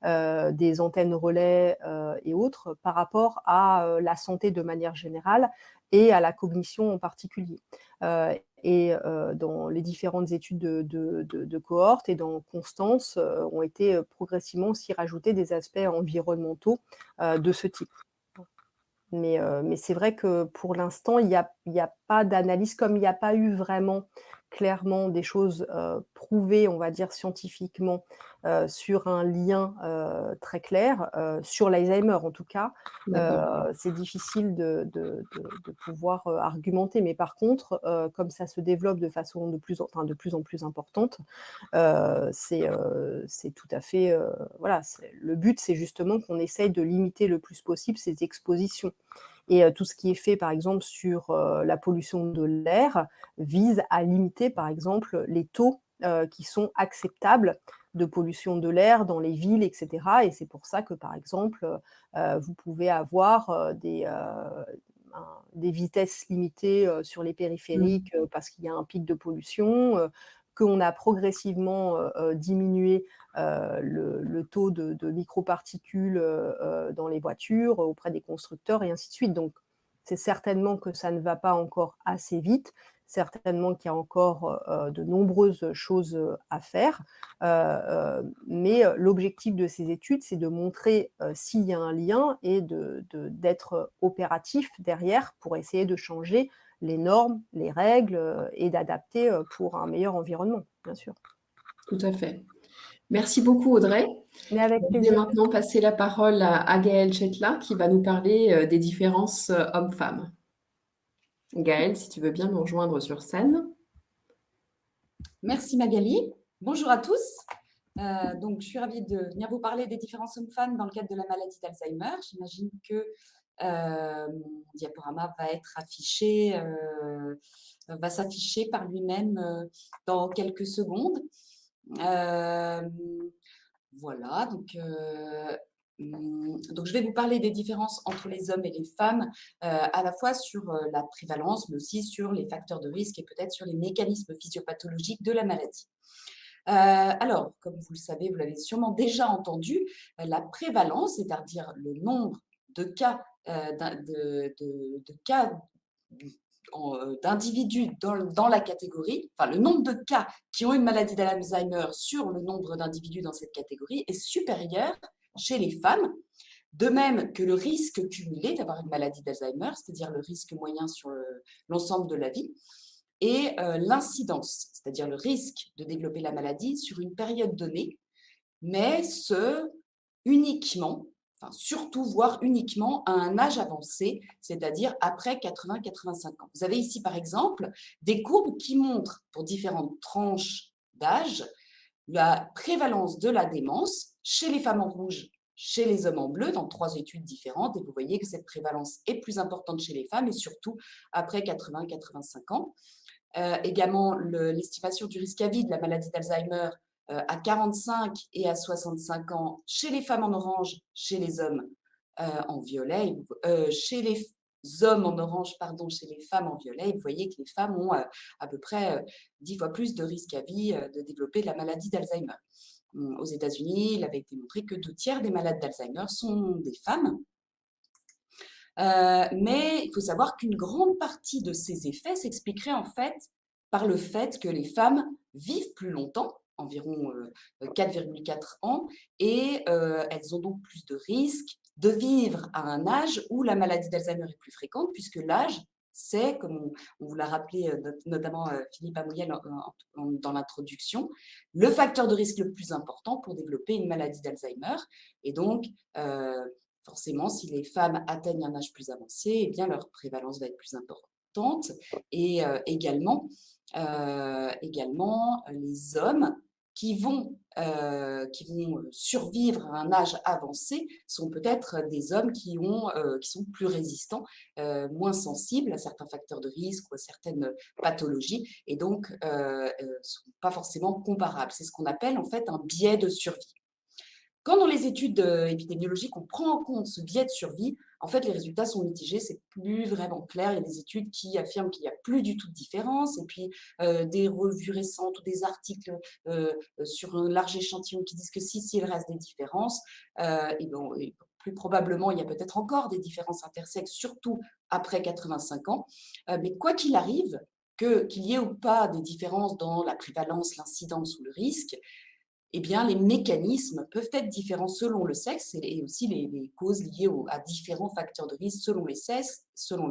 des antennes relais et autres, par rapport à la santé de manière générale et à la cognition en particulier. Dans les différentes études de cohorte et dans Constance, ont été progressivement aussi rajoutés des aspects environnementaux de ce type. Mais c'est vrai que pour l'instant, il y a pas d'analyse, comme il n'y a pas eu vraiment clairement des choses prouvées, on va dire scientifiquement, sur un lien très clair, sur l'Alzheimer en tout cas. D'accord. C'est difficile de pouvoir argumenter. Mais par contre, comme ça se développe de façon de plus en plus importante, c'est tout à fait, voilà, le but, c'est justement qu'on essaye de limiter le plus possible ces expositions. Et tout ce qui est fait, par exemple, sur la pollution de l'air vise à limiter, par exemple, les taux qui sont acceptables de pollution de l'air dans les villes, etc. Et c'est pour ça que, par exemple, vous pouvez avoir des vitesses limitées sur les Mmh. périphériques parce qu'il y a un pic de pollution, qu'on a progressivement diminué le taux de microparticules dans les voitures, auprès des constructeurs et ainsi de suite. Donc, c'est certainement que ça ne va pas encore assez vite, certainement qu'il y a encore de nombreuses choses à faire. Mais l'objectif de ces études, c'est de montrer s'il y a un lien et d'être opératif derrière pour essayer de changer les normes, les règles et d'adapter pour un meilleur environnement, bien sûr. Tout à fait. Merci beaucoup Audrey. Mais avec Je vais plaisir. maintenant passer la parole à Gaëlle Chetla qui va nous parler, des différences, hommes-femmes. Gaëlle, si tu veux bien nous rejoindre sur scène. Merci Magali. Bonjour à tous. Donc, je suis ravie de venir vous parler des différences hommes-femmes dans le cadre de la maladie d'Alzheimer. J'imagine que mon diaporama va être affiché, va s'afficher par lui-même dans quelques secondes. Voilà, donc je vais vous parler des différences entre les hommes et les femmes, à la fois sur la prévalence, mais aussi sur les facteurs de risque et peut-être sur les mécanismes physiopathologiques de la maladie. Alors, comme vous le savez, vous l'avez sûrement déjà entendu, la prévalence, c'est-à-dire le nombre de cas, de cas d'individus dans la catégorie, enfin le nombre de cas qui ont une maladie d'Alzheimer sur le nombre d'individus dans cette catégorie est supérieur chez les femmes, de même que le risque cumulé d'avoir une maladie d'Alzheimer, c'est-à-dire le risque moyen sur l'ensemble de la vie, et l'incidence, c'est-à-dire le risque de développer la maladie sur une période donnée, mais uniquement, enfin surtout, voire uniquement à un âge avancé, c'est-à-dire après 80-85 ans. Vous avez ici, par exemple, des courbes qui montrent pour différentes tranches d'âge la prévalence de la démence chez les femmes en rouge, chez les hommes en bleu, dans 3 études différentes. Et vous voyez que cette prévalence est plus importante chez les femmes et surtout après 80-85 ans. Également, l'estimation du risque à vie de la maladie d'Alzheimer à 45 et à 65 ans chez les femmes en orange, chez les hommes en violet, chez les hommes en orange, pardon, chez les femmes en violet. Vous voyez que les femmes ont à peu près 10 fois plus de risque à vie de développer la maladie d'Alzheimer. Aux États-Unis, il avait été montré que 2 tiers des malades d'Alzheimer sont des femmes. Mais il faut savoir qu'une grande partie de ces effets s'expliquerait en fait par le fait que les femmes vivent plus longtemps environ 4,4 ans, et elles ont donc plus de risques de vivre à un âge où la maladie d'Alzheimer est plus fréquente, puisque l'âge, c'est, comme on vous l'a rappelé notamment Philippe Amouyel dans l'introduction, le facteur de risque le plus important pour développer une maladie d'Alzheimer. Et donc, forcément, si les femmes atteignent un âge plus avancé, eh bien, leur prévalence va être plus importante. Et également, les hommes qui vont survivre à un âge avancé sont peut-être des hommes qui sont plus résistants, moins sensibles à certains facteurs de risque ou à certaines pathologies, et donc ne sont pas forcément comparables. C'est ce qu'on appelle en fait un biais de survie. Quand dans les études épidémiologiques, on prend en compte ce biais de survie, en fait, les résultats sont mitigés, c'est plus vraiment clair. Il y a des études qui affirment qu'il n'y a plus du tout de différence, et puis des revues récentes ou des articles sur un large échantillon qui disent que si, il reste des différences, et plus probablement, il y a peut-être encore des différences intersexes, surtout après 85 ans. Mais quoi qu'il arrive, qu'il y ait ou pas des différences dans la prévalence, l'incidence ou le risque, eh bien, les mécanismes peuvent être différents selon le sexe, et aussi les causes liées à différents facteurs de risque selon le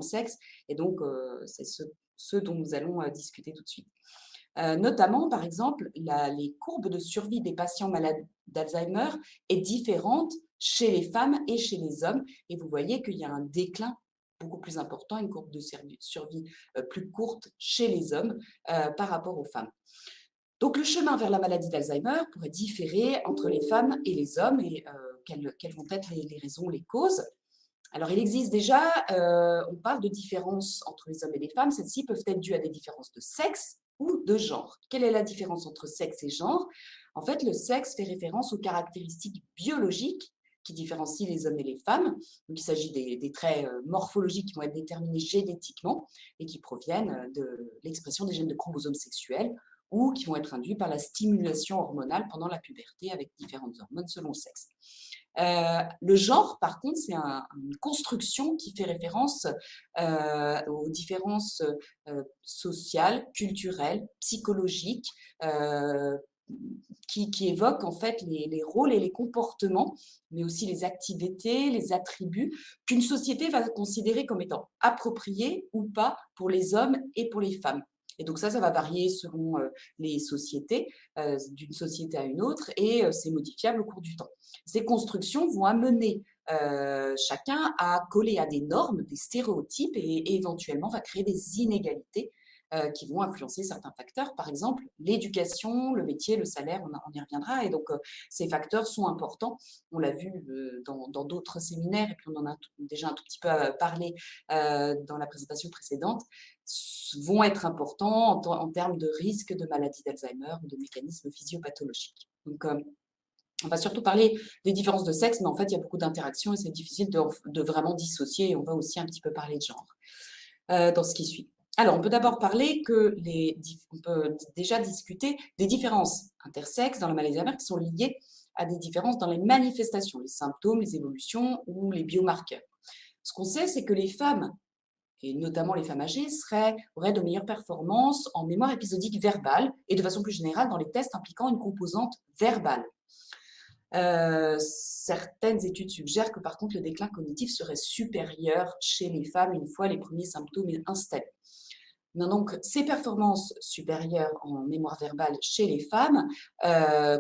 sexe. Et donc, c'est ce dont nous allons discuter tout de suite. Notamment, par exemple, les courbes de survie des patients malades d'Alzheimer est différente chez les femmes et chez les hommes. Et vous voyez qu'il y a un déclin beaucoup plus important, une courbe de survie plus courte chez les hommes par rapport aux femmes. Donc, le chemin vers la maladie d'Alzheimer pourrait différer entre les femmes et les hommes, et quelles vont être les raisons, les causes. Alors, il existe déjà, on parle de différences entre les hommes et les femmes. Celles-ci peuvent être dues à des différences de sexe ou de genre. Quelle est la différence entre sexe et genre? En fait, le sexe fait référence aux caractéristiques biologiques qui différencient les hommes et les femmes. Donc, il s'agit des traits morphologiques qui vont être déterminés génétiquement et qui proviennent de l'expression des gènes de chromosomes sexuels, ou qui vont être induits par la stimulation hormonale pendant la puberté avec différentes hormones selon le sexe. Le genre, par contre, c'est une construction qui fait référence aux différences sociales, culturelles, psychologiques, qui évoquent en fait les rôles et les comportements, mais aussi les activités, les attributs qu'une société va considérer comme étant appropriés ou pas pour les hommes et pour les femmes. Et donc ça va varier selon les sociétés, d'une société à une autre, et c'est modifiable au cours du temps. Ces constructions vont amener chacun à coller à des normes, des stéréotypes, et éventuellement va créer des inégalités qui vont influencer certains facteurs. Par exemple, l'éducation, le métier, le salaire, on y reviendra. Et donc, ces facteurs sont importants. On l'a vu dans d'autres séminaires, et puis on en a déjà un tout petit peu parlé dans la présentation précédente, vont être importants en termes de risque de maladie d'Alzheimer ou de mécanismes physiopathologiques. Donc, on va surtout parler des différences de sexe, mais en fait, il y a beaucoup d'interactions et c'est difficile de vraiment dissocier. Et on va aussi un petit peu parler de genre dans ce qui suit. Alors, on peut d'abord parler on peut déjà discuter des différences intersexes dans la maladie d'Alzheimer qui sont liées à des différences dans les manifestations, les symptômes, les évolutions ou les biomarqueurs. Ce qu'on sait, c'est que les femmes, et notamment les femmes âgées, auraient de meilleures performances en mémoire épisodique verbale et de façon plus générale dans les tests impliquant une composante verbale. Certaines études suggèrent que par contre le déclin cognitif serait supérieur chez les femmes une fois les premiers symptômes installés. Donc, ces performances supérieures en mémoire verbale chez les femmes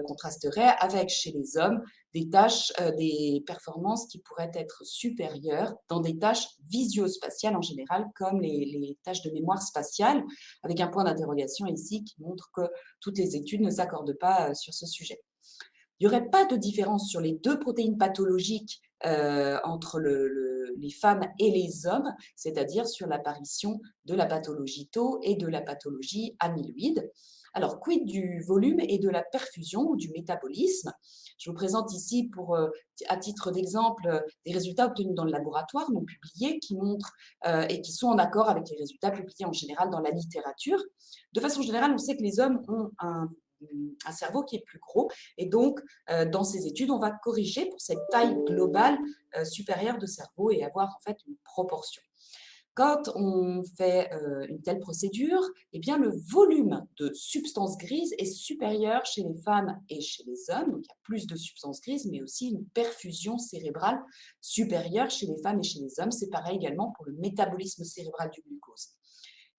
contrasteraient avec, chez les hommes, des performances qui pourraient être supérieures dans des tâches visio-spatiales en général, comme les tâches de mémoire spatiale, avec un point d'interrogation ici qui montre que toutes les études ne s'accordent pas sur ce sujet. Il n'y aurait pas de différence sur les deux protéines pathologiques entre les femmes et les hommes, c'est-à-dire sur l'apparition de la pathologie tau et de la pathologie amyloïde. Alors, quid du volume et de la perfusion ou du métabolisme? Je vous présente ici, à titre d'exemple, des résultats obtenus dans le laboratoire, non publiés, qui montrent et qui sont en accord avec les résultats publiés en général dans la littérature. De façon générale, on sait que les hommes ont un cerveau qui est plus gros, et donc dans ces études, on va corriger pour cette taille globale supérieure de cerveau et avoir en fait une proportion. Quand on fait une telle procédure, eh bien, le volume de substances grises est supérieur chez les femmes et chez les hommes. Donc, il y a plus de substances grises, mais aussi une perfusion cérébrale supérieure chez les femmes et chez les hommes. C'est pareil également pour le métabolisme cérébral du glucose.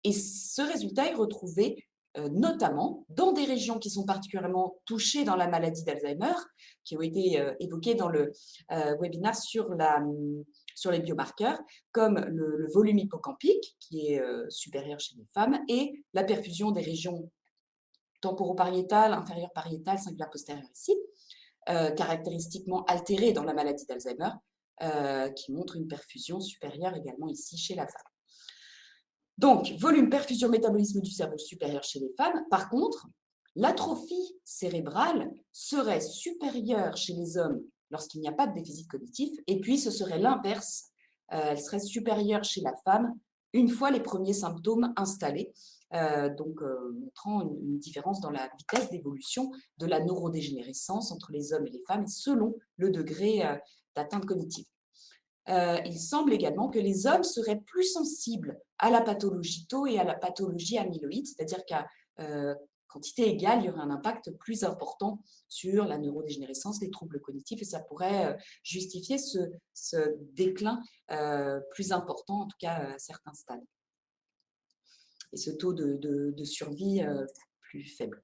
Et ce résultat est retrouvé notamment dans des régions qui sont particulièrement touchées dans la maladie d'Alzheimer, qui ont été évoquées dans le webinaire sur les biomarqueurs, comme le volume hippocampique, qui est supérieur chez les femmes, et la perfusion des régions temporopariétales, inférieures pariétales, singulaires postérieures ici, caractéristiquement altérées dans la maladie d'Alzheimer, qui montre une perfusion supérieure également ici chez la femme. Donc, volume, perfusion, métabolisme du cerveau supérieur chez les femmes. Par contre, l'atrophie cérébrale serait supérieure chez les hommes lorsqu'il n'y a pas de déficit cognitif, et puis ce serait l'inverse, elle serait supérieure chez la femme une fois les premiers symptômes installés, montrant une différence dans la vitesse d'évolution de la neurodégénérescence entre les hommes et les femmes, et selon le degré d'atteinte cognitive. Il semble également que les hommes seraient plus sensibles à la pathologie tau et à la pathologie amyloïde, c'est-à-dire qu'à quantité égale, il y aurait un impact plus important sur la neurodégénérescence, les troubles cognitifs, et ça pourrait justifier ce déclin plus important, en tout cas à certains stades, et ce taux de survie plus faible.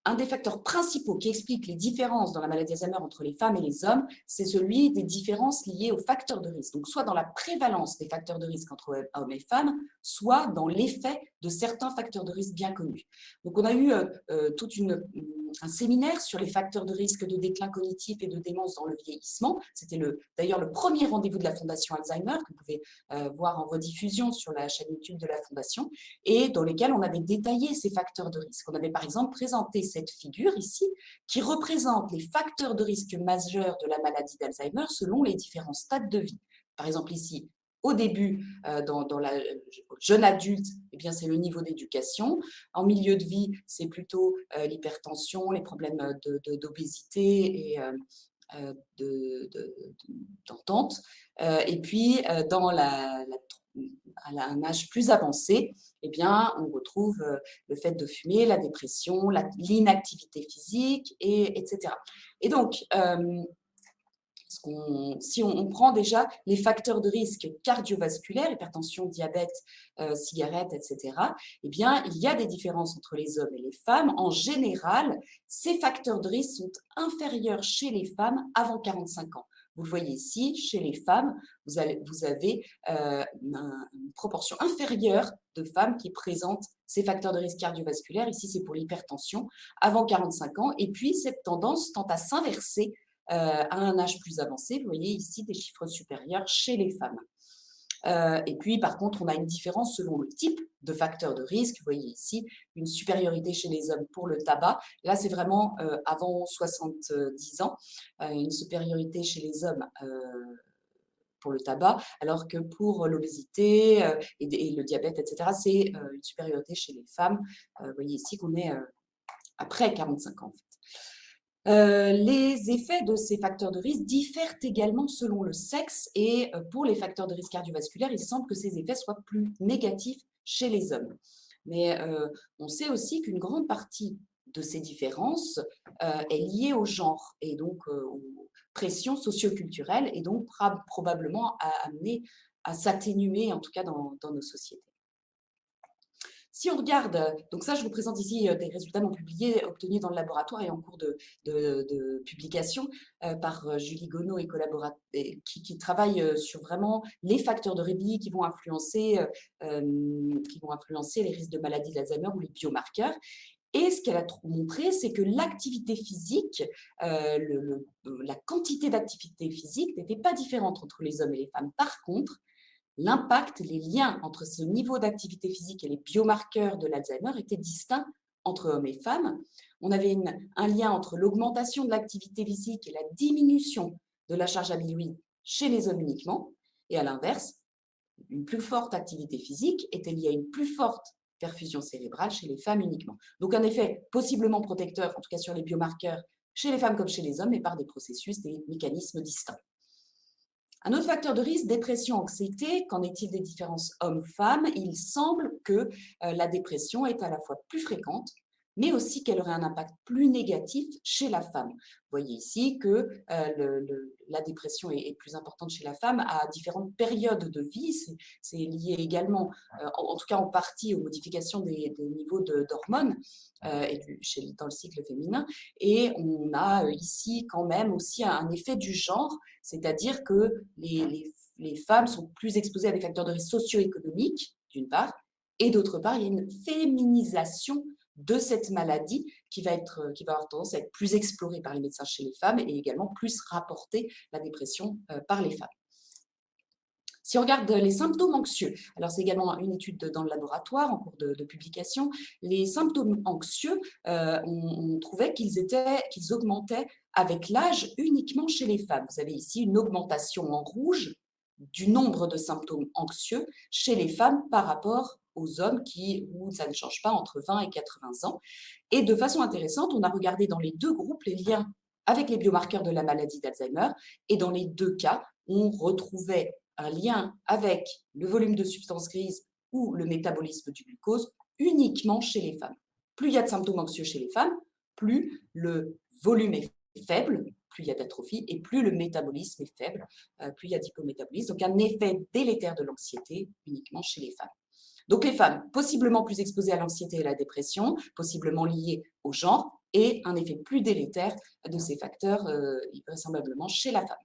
Un des facteurs principaux qui explique les différences dans la maladie d'Alzheimer entre les femmes et les hommes, c'est celui des différences liées aux facteurs de risque. Donc, soit dans la prévalence des facteurs de risque entre hommes et femmes, soit dans l'effet de certains facteurs de risque bien connus. Donc, on a eu un séminaire sur les facteurs de risque de déclin cognitif et de démence dans le vieillissement. C'était d'ailleurs le premier rendez-vous de la Fondation Alzheimer, que vous pouvez voir en rediffusion sur la chaîne YouTube de la Fondation, et dans lesquels on avait détaillé ces facteurs de risque. On avait par exemple présenté cette figure ici, qui représente les facteurs de risque majeurs de la maladie d'Alzheimer selon les différents stades de vie. Par exemple ici, au début, dans la jeune adulte, eh bien, c'est le niveau d'éducation. En milieu de vie, c'est plutôt l'hypertension, les problèmes d'obésité et d'entente. Et puis, à un âge plus avancé, eh bien, on retrouve le fait de fumer, la dépression, l'inactivité physique, etc. Et donc, si on prend déjà les facteurs de risque cardiovasculaires, hypertension, diabète, cigarette, etc., eh bien, il y a des différences entre les hommes et les femmes. En général, ces facteurs de risque sont inférieurs chez les femmes avant 45 ans. Vous le voyez ici, chez les femmes, vous avez une proportion inférieure de femmes qui présentent ces facteurs de risque cardiovasculaires. Ici, c'est pour l'hypertension, avant 45 ans. Et puis, cette tendance tend à s'inverser à un âge plus avancé. Vous voyez ici des chiffres supérieurs chez les femmes. Et puis, par contre, on a une différence selon le type de facteur de risque. Vous voyez ici une supériorité chez les hommes pour le tabac. Là, c'est vraiment avant 70 ans, une supériorité chez les hommes pour le tabac, alors que pour l'obésité et le diabète, etc., c'est une supériorité chez les femmes. Vous voyez ici qu'on est après 45 ans, en fait. Les effets de ces facteurs de risque diffèrent également selon le sexe, et pour les facteurs de risque cardiovasculaire, il semble que ces effets soient plus négatifs chez les hommes. Mais on sait aussi qu'une grande partie de ces différences est liée au genre et donc aux pressions socioculturelles, et donc probablement amener à s'atténuer, en tout cas dans nos sociétés. Si on regarde, donc ça, je vous présente ici des résultats non publiés obtenus dans le laboratoire et en cours de publication par Julie Gonneau et collaborateurs qui travaillent sur vraiment les facteurs de rébellion qui vont influencer les risques de maladie d'Alzheimer ou les biomarqueurs. Et ce qu'elle a montré, c'est que l'activité physique, la quantité d'activité physique n'était pas différente entre les hommes et les femmes. Par contre, l'impact, les liens entre ce niveau d'activité physique et les biomarqueurs de l'Alzheimer étaient distincts entre hommes et femmes. On avait un lien entre l'augmentation de l'activité physique et la diminution de la charge amyloïde chez les hommes uniquement. Et à l'inverse, une plus forte activité physique était liée à une plus forte perfusion cérébrale chez les femmes uniquement. Donc un effet possiblement protecteur, en tout cas sur les biomarqueurs, chez les femmes comme chez les hommes, mais par des processus, des mécanismes distincts. Un autre facteur de risque, dépression, anxiété. Qu'en est-il des différences hommes-femmes? Il semble que la dépression est à la fois plus fréquente, mais aussi qu'elle aurait un impact plus négatif chez la femme. Vous voyez ici que la dépression est plus importante chez la femme à différentes périodes de vie. C'est lié également, en tout cas en partie, aux modifications des niveaux d'hormones dans le cycle féminin. Et on a ici quand même aussi un effet du genre, c'est-à-dire que les femmes sont plus exposées à des facteurs de risque socio-économiques, d'une part, et d'autre part, il y a une féminisation de cette maladie qui va avoir tendance à être plus explorée par les médecins chez les femmes et également plus rapportée, la dépression, par les femmes. Si on regarde les symptômes anxieux, alors c'est également une étude dans le laboratoire en cours de publication, les symptômes anxieux, on trouvait qu'ils augmentaient avec l'âge uniquement chez les femmes. Vous avez ici une augmentation en rouge du nombre de symptômes anxieux chez les femmes par rapport aux hommes où ça ne change pas entre 20 et 80 ans. Et de façon intéressante, on a regardé dans les deux groupes les liens avec les biomarqueurs de la maladie d'Alzheimer. Et dans les deux cas, on retrouvait un lien avec le volume de substances grises ou le métabolisme du glucose uniquement chez les femmes. Plus il y a de symptômes anxieux chez les femmes, plus le volume est faible, plus il y a d'atrophie et plus le métabolisme est faible, plus il y a d'hypométabolisme. Donc un effet délétère de l'anxiété uniquement chez les femmes. Donc les femmes, possiblement plus exposées à l'anxiété et à la dépression, possiblement liées au genre, et un effet plus délétère de ces facteurs, vraisemblablement chez la femme.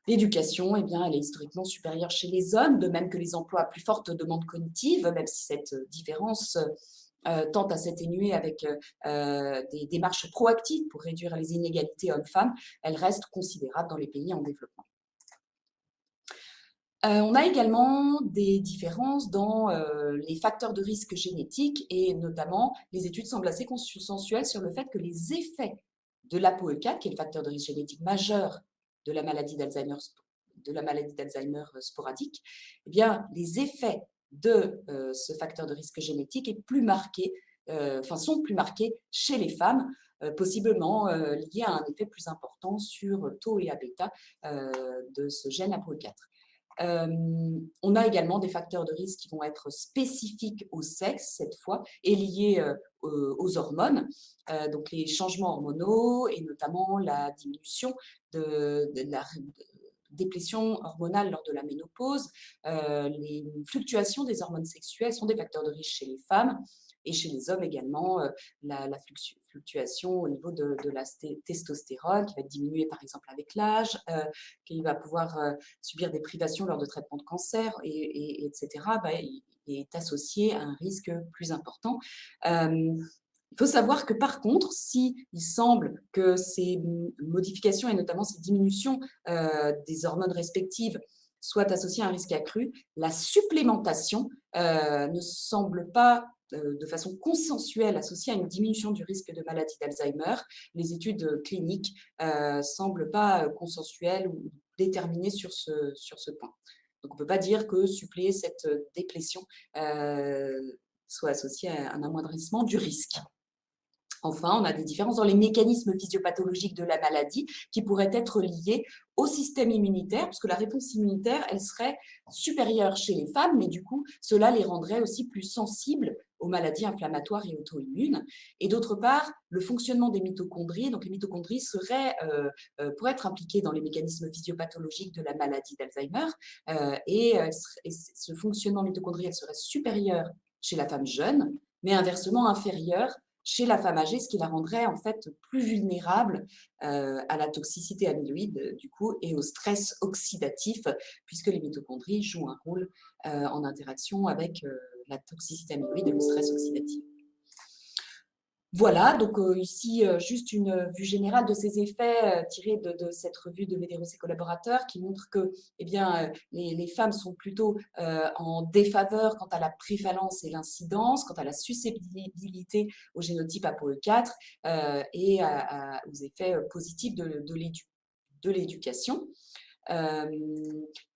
L'éducation, eh bien, elle est historiquement supérieure chez les hommes, de même que les emplois à plus forte demande cognitive, même si cette différence tente à s'atténuer avec des démarches proactives pour réduire les inégalités hommes-femmes, elle reste considérable dans les pays en développement. On a également des différences dans les facteurs de risque génétiques et notamment les études semblent assez consensuelles sur le fait que les effets de l'ApoE4, qui est le facteur de risque génétique majeur de la maladie d'Alzheimer sporadique, eh bien, les effets de ce facteur de risque génétique sont plus marqués chez les femmes, possiblement liés à un effet plus important sur tau et A-bêta de ce gène ApoE4. On a également des facteurs de risque qui vont être spécifiques au sexe cette fois et liés aux hormones, donc les changements hormonaux et notamment la diminution de la déplétion hormonale lors de la ménopause. Les fluctuations des hormones sexuelles sont des facteurs de risque chez les femmes et chez les hommes également, la fluctuation au niveau de la testostérone qui va diminuer par exemple avec l'âge, qui va pouvoir subir des privations lors de traitements de cancer, etc., est associé à un risque plus important. Il faut savoir que par contre, s'il semble que ces modifications et notamment ces diminutions des hormones respectives soient associées à un risque accru, la supplémentation ne semble pas de façon consensuelle associée à une diminution du risque de maladie d'Alzheimer. Les études cliniques ne semblent pas consensuelles ou déterminées sur ce point. Donc on ne peut pas dire que suppléer cette déplétion soit associé à un amoindrissement du risque. Enfin, on a des différences dans les mécanismes physiopathologiques de la maladie qui pourraient être liés au système immunitaire, puisque la réponse immunitaire, elle serait supérieure chez les femmes, mais du coup, cela les rendrait aussi plus sensibles aux maladies inflammatoires et auto-immunes. Et d'autre part, le fonctionnement des mitochondries, donc les mitochondries pourraient être impliquées dans les mécanismes physiopathologiques de la maladie d'Alzheimer, et ce fonctionnement mitochondriel serait supérieur chez la femme jeune, mais inversement inférieur chez la femme âgée, ce qui la rendrait en fait plus vulnérable à la toxicité amyloïde du coup et au stress oxydatif, puisque les mitochondries jouent un rôle en interaction avec la toxicité amyloïde et le stress oxydatif. Voilà, donc ici, juste une vue générale de ces effets tirés de cette revue de Medeiros et collaborateurs qui montre que eh bien, les femmes sont plutôt en défaveur quant à la prévalence et l'incidence, quant à la susceptibilité au génotype ApoE4 et aux effets positifs de l'éducation.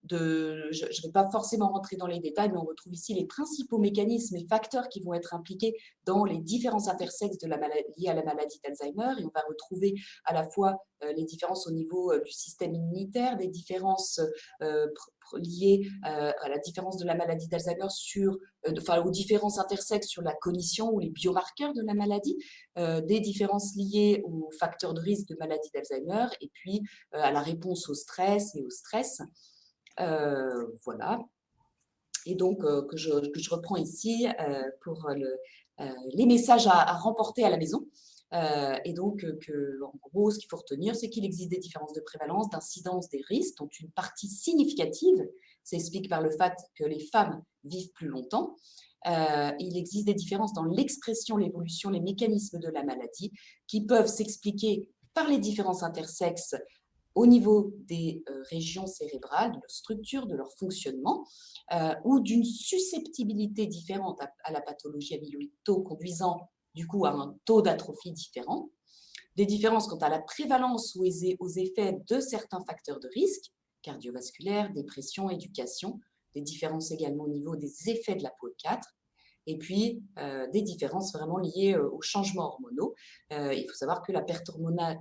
je ne vais pas forcément rentrer dans les détails, mais on retrouve ici les principaux mécanismes et facteurs qui vont être impliqués dans les différents intersexes liés à la maladie d'Alzheimer. Et on va retrouver à la fois les différences au niveau du système immunitaire, des différences liées à la différence de la maladie d'Alzheimer aux différences intersexes sur la cognition ou les biomarqueurs de la maladie, des différences liées aux facteurs de risque de maladie d'Alzheimer et puis à la réponse au stress et au stress. Voilà. Et donc, que je reprends ici pour les messages à remporter à la maison. Et donc, en gros, ce qu'il faut retenir, c'est qu'il existe des différences de prévalence, d'incidence des risques, dont une partie significative s'explique par le fait que les femmes vivent plus longtemps. Il existe des différences dans l'expression, l'évolution, les mécanismes de la maladie qui peuvent s'expliquer par les différences intersexes au niveau des régions cérébrales, de leur structure, de leur fonctionnement, ou d'une susceptibilité différente à la pathologie amyloïde tau, conduisant du coup à un taux d'atrophie différent, des différences quant à la prévalence ou aux effets de certains facteurs de risque, cardiovasculaires, dépression, éducation, des différences également au niveau des effets de la POE4, et puis des différences vraiment liées aux changements hormonaux. Il faut savoir que la perte hormonale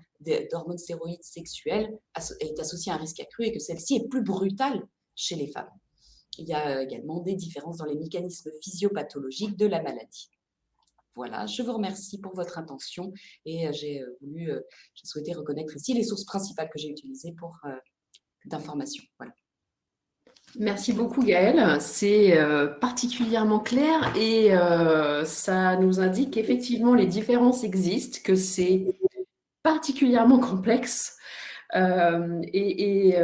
d'hormones stéroïdes sexuelles est associée à un risque accru et que celle-ci est plus brutale chez les femmes. Il y a également des différences dans les mécanismes physiopathologiques de la maladie. Voilà, je vous remercie pour votre attention et j'ai souhaité reconnaître ici les sources principales que j'ai utilisées pour d'informations. Voilà. Merci beaucoup Gaëlle, c'est particulièrement clair et ça nous indique qu'effectivement les différences existent, que c'est particulièrement complexe et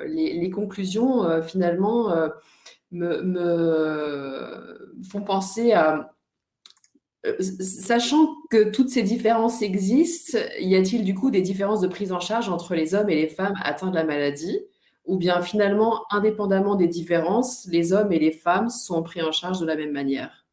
les conclusions finalement me font penser à... Sachant que toutes ces différences existent, y a-t-il du coup des différences de prise en charge entre les hommes et les femmes atteints de la maladie? Ou bien finalement, indépendamment des différences, les hommes et les femmes sont pris en charge de la même manière?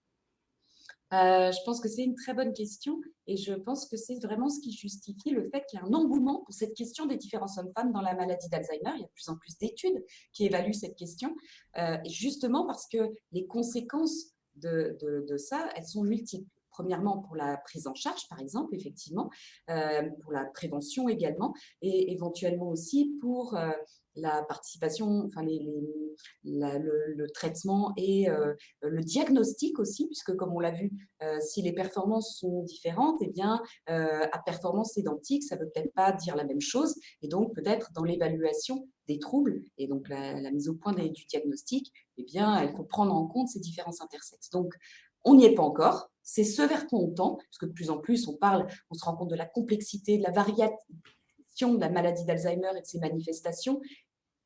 Je pense que c'est une très bonne question et je pense que c'est vraiment ce qui justifie le fait qu'il y a un engouement pour cette question des différences hommes-femmes dans la maladie d'Alzheimer. Il y a de plus en plus d'études qui évaluent cette question, et justement parce que les conséquences de ça, elles sont multiples. Premièrement, pour la prise en charge, par exemple, effectivement, pour la prévention également, et éventuellement aussi pour la participation, enfin le traitement et le diagnostic aussi, puisque comme on l'a vu, si les performances sont différentes, eh bien, à performance identique, ça ne veut peut-être pas dire la même chose, et donc peut-être dans l'évaluation des troubles et donc la mise au point du diagnostic, eh bien, il faut prendre en compte ces différences intersexes. Donc, on n'y est pas encore. C'est ce vers quoi on tend, parce que de plus en plus, on se rend compte de la complexité, de la variation de la maladie d'Alzheimer et de ses manifestations,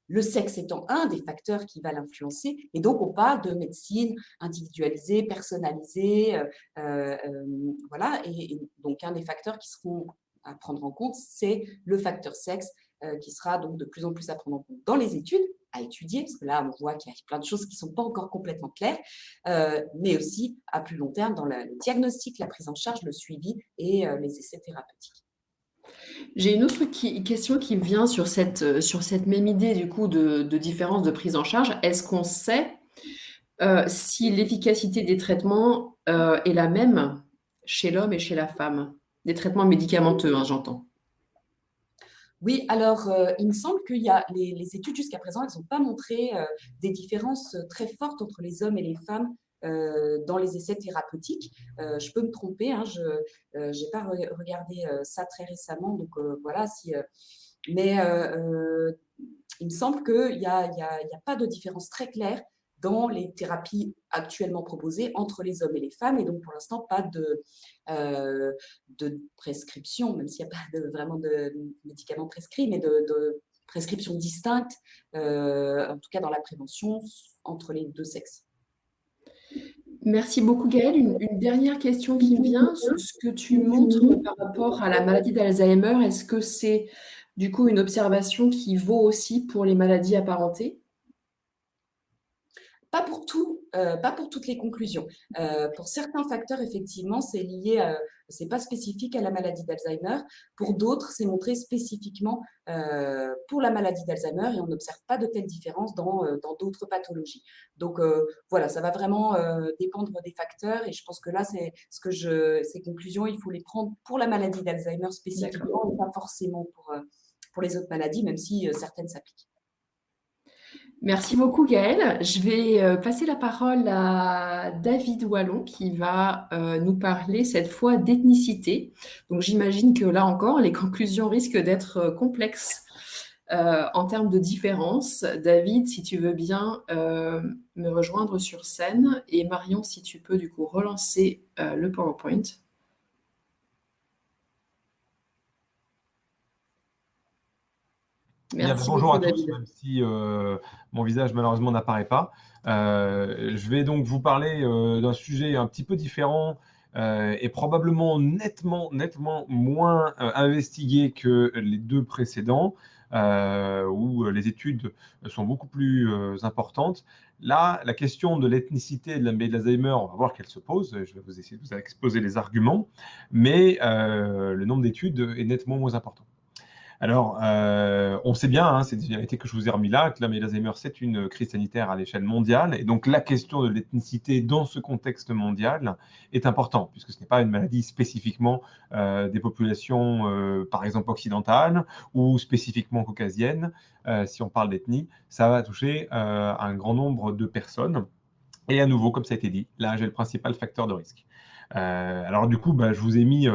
le sexe étant un des facteurs qui va l'influencer. Et donc, on parle de médecine individualisée, personnalisée. Voilà. Et donc, un des facteurs qui seront à prendre en compte, c'est le facteur sexe, qui sera donc de plus en plus à prendre en compte dans les études, à étudier, parce que là, on voit qu'il y a plein de choses qui ne sont pas encore complètement claires, mais aussi à plus long terme dans le diagnostic, la prise en charge, le suivi et les essais thérapeutiques. J'ai une autre question qui me vient sur cette même idée du coup de différence de prise en charge. Est-ce qu'on sait si l'efficacité des traitements est la même chez l'homme et chez la femme? Des traitements médicamenteux, hein, j'entends. Oui, alors il me semble qu'il y a les études jusqu'à présent, elles n'ont pas montré des différences très fortes entre les hommes et les femmes dans les essais thérapeutiques. Je peux me tromper, hein, je n'ai pas regardé ça très récemment, donc voilà. Mais il me semble qu'il n'y a pas de différence très claire dans les thérapies actuellement proposées entre les hommes et les femmes, et donc pour l'instant pas de prescription, même s'il n'y a pas vraiment de médicaments prescrits, mais de prescription distincte, en tout cas dans la prévention entre les deux sexes. Merci beaucoup Gaëlle. Une dernière question qui me vient, ce que tu montres par rapport à la maladie d'Alzheimer, est-ce que c'est du coup une observation qui vaut aussi pour les maladies apparentées? pas pour toutes les conclusions. Pour certains facteurs, effectivement, c'est pas spécifique à la maladie d'Alzheimer. Pour d'autres, c'est montré spécifiquement pour la maladie d'Alzheimer et on n'observe pas de telles différences dans d'autres pathologies. Donc voilà, ça va vraiment dépendre des facteurs et je pense que là, ces conclusions, il faut les prendre pour la maladie d'Alzheimer spécifiquement et pas forcément pour les autres maladies, même si certaines s'appliquent. Merci beaucoup Gaëlle. Je vais passer la parole à David Wallon qui va nous parler cette fois d'ethnicité. Donc j'imagine que là encore, les conclusions risquent d'être complexes en termes de différence. David, si tu veux bien me rejoindre sur scène et Marion, si tu peux du coup relancer le PowerPoint. Merci bonjour à tous, David. même si mon visage malheureusement n'apparaît pas. Je vais donc vous parler d'un sujet un petit peu différent et probablement nettement moins investigué que les deux précédents, où les études sont beaucoup plus importantes. Là, la question de l'ethnicité de la maladie d'Alzheimer, on va voir qu'elle se pose. Je vais vous essayer de vous exposer les arguments, mais le nombre d'études est nettement moins important. Alors, on sait bien, c'est une vérité que je vous ai remis là, que la maladie d'Alzheimer, c'est une crise sanitaire à l'échelle mondiale. Et donc, la question de l'ethnicité dans ce contexte mondial est importante, puisque ce n'est pas une maladie spécifiquement des populations, par exemple, occidentales ou spécifiquement caucasiennes. Si on parle d'ethnie, ça va toucher un grand nombre de personnes. Et à nouveau, comme ça a été dit, l'âge est le principal facteur de risque. Alors du coup, je vous ai mis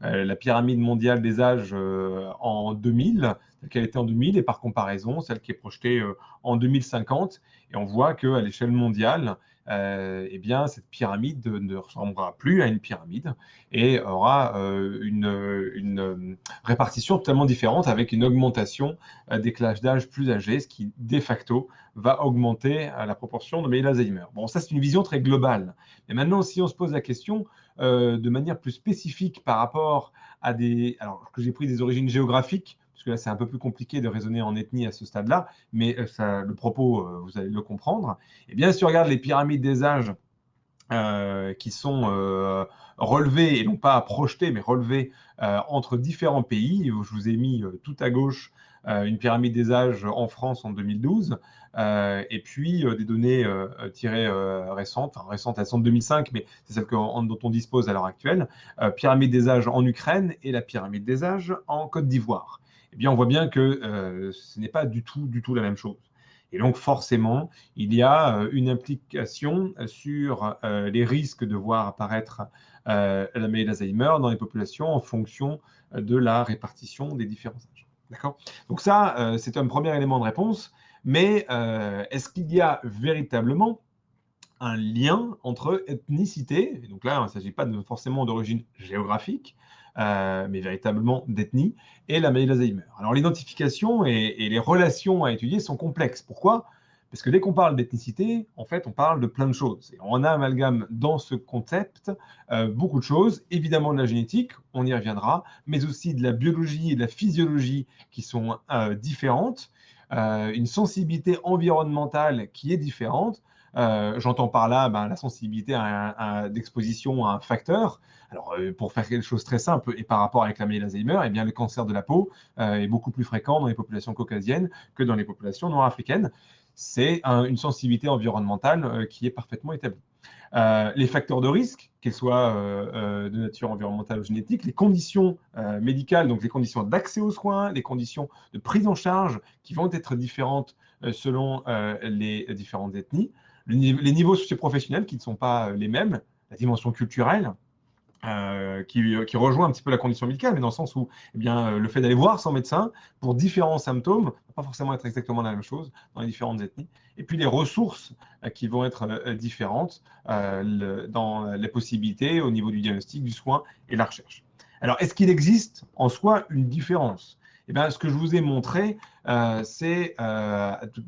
la pyramide mondiale des âges en 2000, telle qu'elle était en 2000, et par comparaison, celle qui est projetée en 2050. Et on voit qu'à l'échelle mondiale, eh bien, cette pyramide ne ressemblera plus à une pyramide et aura une répartition totalement différente avec une augmentation des classes d'âge plus âgés, ce qui, de facto, va augmenter la proportion de maladie d'Alzheimer. Bon, ça, c'est une vision très globale. Mais maintenant, si on se pose la question de manière plus spécifique par rapport à alors que j'ai pris des origines géographiques, parce que là, c'est un peu plus compliqué de raisonner en ethnie à ce stade-là, mais le propos, vous allez le comprendre. Eh bien, si on regarde les pyramides des âges qui sont relevées, et non pas projetées, mais relevées entre différents pays, je vous ai mis tout à gauche une pyramide des âges en France en 2012, et puis des données tirées récentes, elles sont de 2005, mais c'est celle dont on dispose à l'heure actuelle, pyramide des âges en Ukraine et la pyramide des âges en Côte d'Ivoire. Eh bien, on voit bien que ce n'est pas du tout la même chose. Et donc, forcément, il y a une implication sur les risques de voir apparaître la maladie d'Alzheimer dans les populations en fonction de la répartition des différents âges. D'accord ? Donc ça, c'est un premier élément de réponse. Mais est-ce qu'il y a véritablement un lien entre ethnicité, et donc là, il ne s'agit pas forcément d'origine géographique, mais véritablement d'ethnie, et la maladie d'Alzheimer? Alors l'identification et les relations à étudier sont complexes. Pourquoi ? Parce que dès qu'on parle d'ethnicité, en fait, on parle de plein de choses. Et on amalgame dans ce concept beaucoup de choses, évidemment de la génétique, on y reviendra, mais aussi de la biologie et de la physiologie qui sont différentes, une sensibilité environnementale qui est différente. J'entends par là la sensibilité d'exposition à un facteur. Alors, pour faire quelque chose de très simple, et par rapport avec la maladie d'Alzheimer, eh bien, le cancer de la peau est beaucoup plus fréquent dans les populations caucasiennes que dans les populations nord-africaines. C'est une sensibilité environnementale qui est parfaitement établie. Les facteurs de risque, qu'ils soient de nature environnementale ou génétique, les conditions médicales, donc les conditions d'accès aux soins, les conditions de prise en charge qui vont être différentes selon les différentes ethnies, les niveaux socio-professionnels qui ne sont pas les mêmes, la dimension culturelle, qui rejoint un petit peu la condition médicale, mais dans le sens où le fait d'aller voir son médecin pour différents symptômes ne va pas forcément être exactement la même chose dans les différentes ethnies. Et puis les ressources qui vont être différentes dans les possibilités au niveau du diagnostic, du soin et de la recherche. Alors, est-ce qu'il existe en soi une différence ? Eh bien, ce que je vous ai montré, c'est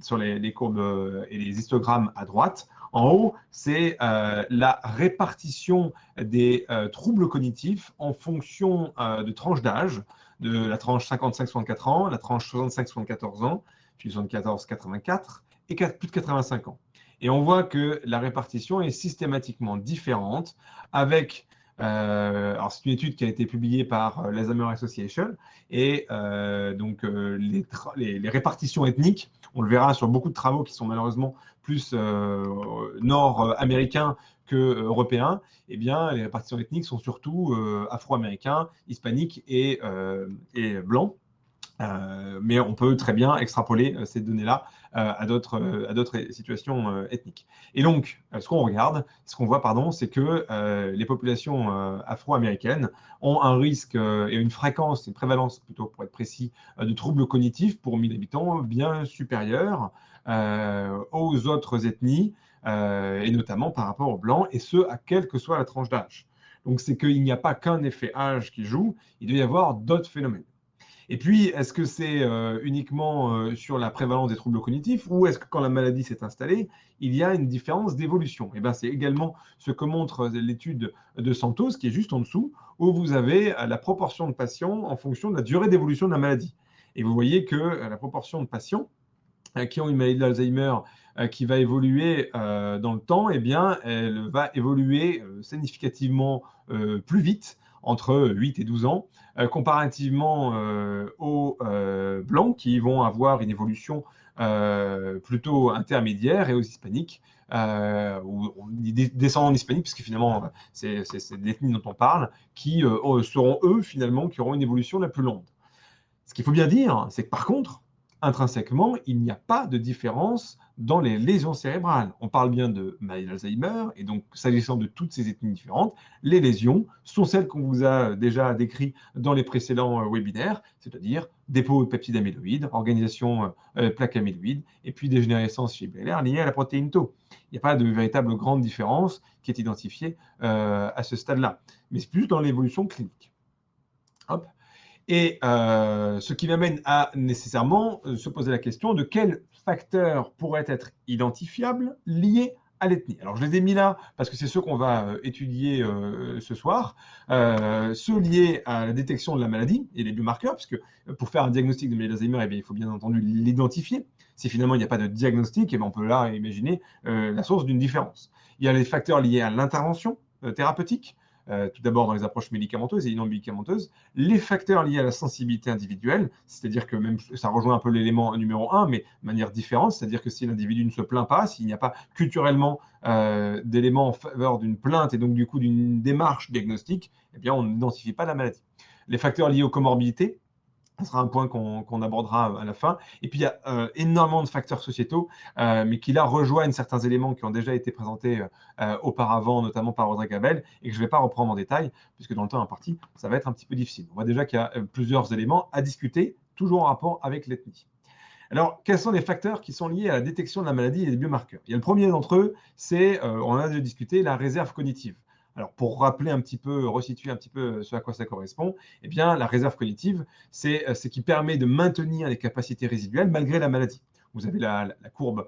sur les courbes et les histogrammes à droite. En haut, c'est la répartition des troubles cognitifs en fonction de tranches d'âge, de la tranche 55-64 ans, la tranche 65-74 ans, puis 74-84 et plus de 85 ans. Et on voit que la répartition est systématiquement différente avec, alors c'est une étude qui a été publiée par l'Alzheimer Association, et les répartitions ethniques, on le verra sur beaucoup de travaux qui sont malheureusement plus nord-américains que européens, eh bien, les répartitions ethniques sont surtout afro-américains, hispaniques et blancs. Mais on peut très bien extrapoler ces données-là à d'autres situations ethniques. Et donc, ce qu'on voit, c'est que les populations afro-américaines ont un risque et une fréquence, une prévalence plutôt pour être précis, de troubles cognitifs pour 1000 habitants bien supérieure aux autres ethnies, et notamment par rapport aux blancs, et ce, à quelle que soit la tranche d'âge. Donc, c'est qu'il n'y a pas qu'un effet âge qui joue, il doit y avoir d'autres phénomènes. Et puis, est-ce que c'est uniquement sur la prévalence des troubles cognitifs, ou est-ce que quand la maladie s'est installée, il y a une différence d'évolution? Eh bien, c'est également ce que montre l'étude de Santos, qui est juste en dessous, où vous avez la proportion de patients en fonction de la durée d'évolution de la maladie. Et vous voyez que la proportion de patients qui ont une maladie d'Alzheimer qui va évoluer dans le temps, eh bien, elle va évoluer significativement plus vite, entre 8 et 12 ans, comparativement aux blancs qui vont avoir une évolution plutôt intermédiaire, et aux hispaniques, ou descendants hispaniques, puisque finalement, c'est l'ethnie dont on parle, qui seront eux, finalement, qui auront une évolution la plus longue. Ce qu'il faut bien dire, c'est que par contre, intrinsèquement, il n'y a pas de différence dans les lésions cérébrales. On parle bien de maladie d'Alzheimer, et donc s'agissant de toutes ces ethnies différentes, les lésions sont celles qu'on vous a déjà décrites dans les précédents webinaires, c'est-à-dire dépôt de peptides amyloïdes, organisation plaques amyloïdes, et puis dégénérescence fibrillaire liée à la protéine tau. Il n'y a pas de véritable grande différence qui est identifiée à ce stade-là, mais c'est plus dans l'évolution clinique. Hop. Et ce qui m'amène à nécessairement se poser la question de quels facteurs pourraient être identifiables liés à l'ethnie. Alors, je les ai mis là parce que c'est ceux qu'on va étudier ce soir, ceux liés à la détection de la maladie et les biomarqueurs, puisque pour faire un diagnostic de maladie d'Alzheimer, eh bien, il faut bien entendu l'identifier. Si finalement il n'y a pas de diagnostic, eh bien, on peut là imaginer la source d'une différence. Il y a les facteurs liés à l'intervention thérapeutique, tout d'abord dans les approches médicamenteuses et non médicamenteuses, les facteurs liés à la sensibilité individuelle, c'est-à-dire que même ça rejoint un peu l'élément numéro 1, mais de manière différente, c'est-à-dire que si l'individu ne se plaint pas, s'il n'y a pas culturellement d'éléments en faveur d'une plainte et donc du coup d'une démarche diagnostique, eh bien on n'identifie pas la maladie. Les facteurs liés aux comorbidités, ce sera un point qu'on abordera à la fin. Et puis, il y a énormément de facteurs sociétaux, mais qui là rejoignent certains éléments qui ont déjà été présentés auparavant, notamment par Audrey Gabel, et que je ne vais pas reprendre en détail, puisque dans le temps imparti, ça va être un petit peu difficile. On voit déjà qu'il y a plusieurs éléments à discuter, toujours en rapport avec l'ethnie. Alors, quels sont les facteurs qui sont liés à la détection de la maladie et des biomarqueurs? Il y a le premier d'entre eux, c'est, on a déjà discuté, la réserve cognitive. Alors, pour rappeler un petit peu, resituer un petit peu ce à quoi ça correspond, eh bien, la réserve cognitive, c'est ce qui permet de maintenir les capacités résiduelles malgré la maladie. Vous avez la courbe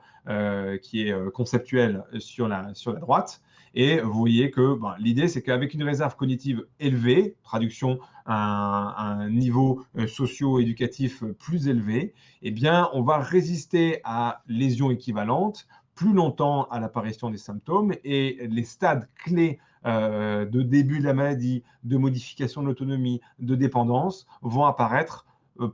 qui est conceptuelle sur la droite, et vous voyez que l'idée, c'est qu'avec une réserve cognitive élevée, traduction un niveau socio-éducatif plus élevé, eh bien, on va résister à lésions équivalentes plus longtemps à l'apparition des symptômes, et les stades clés de début de la maladie, de modification de l'autonomie, de dépendance vont apparaître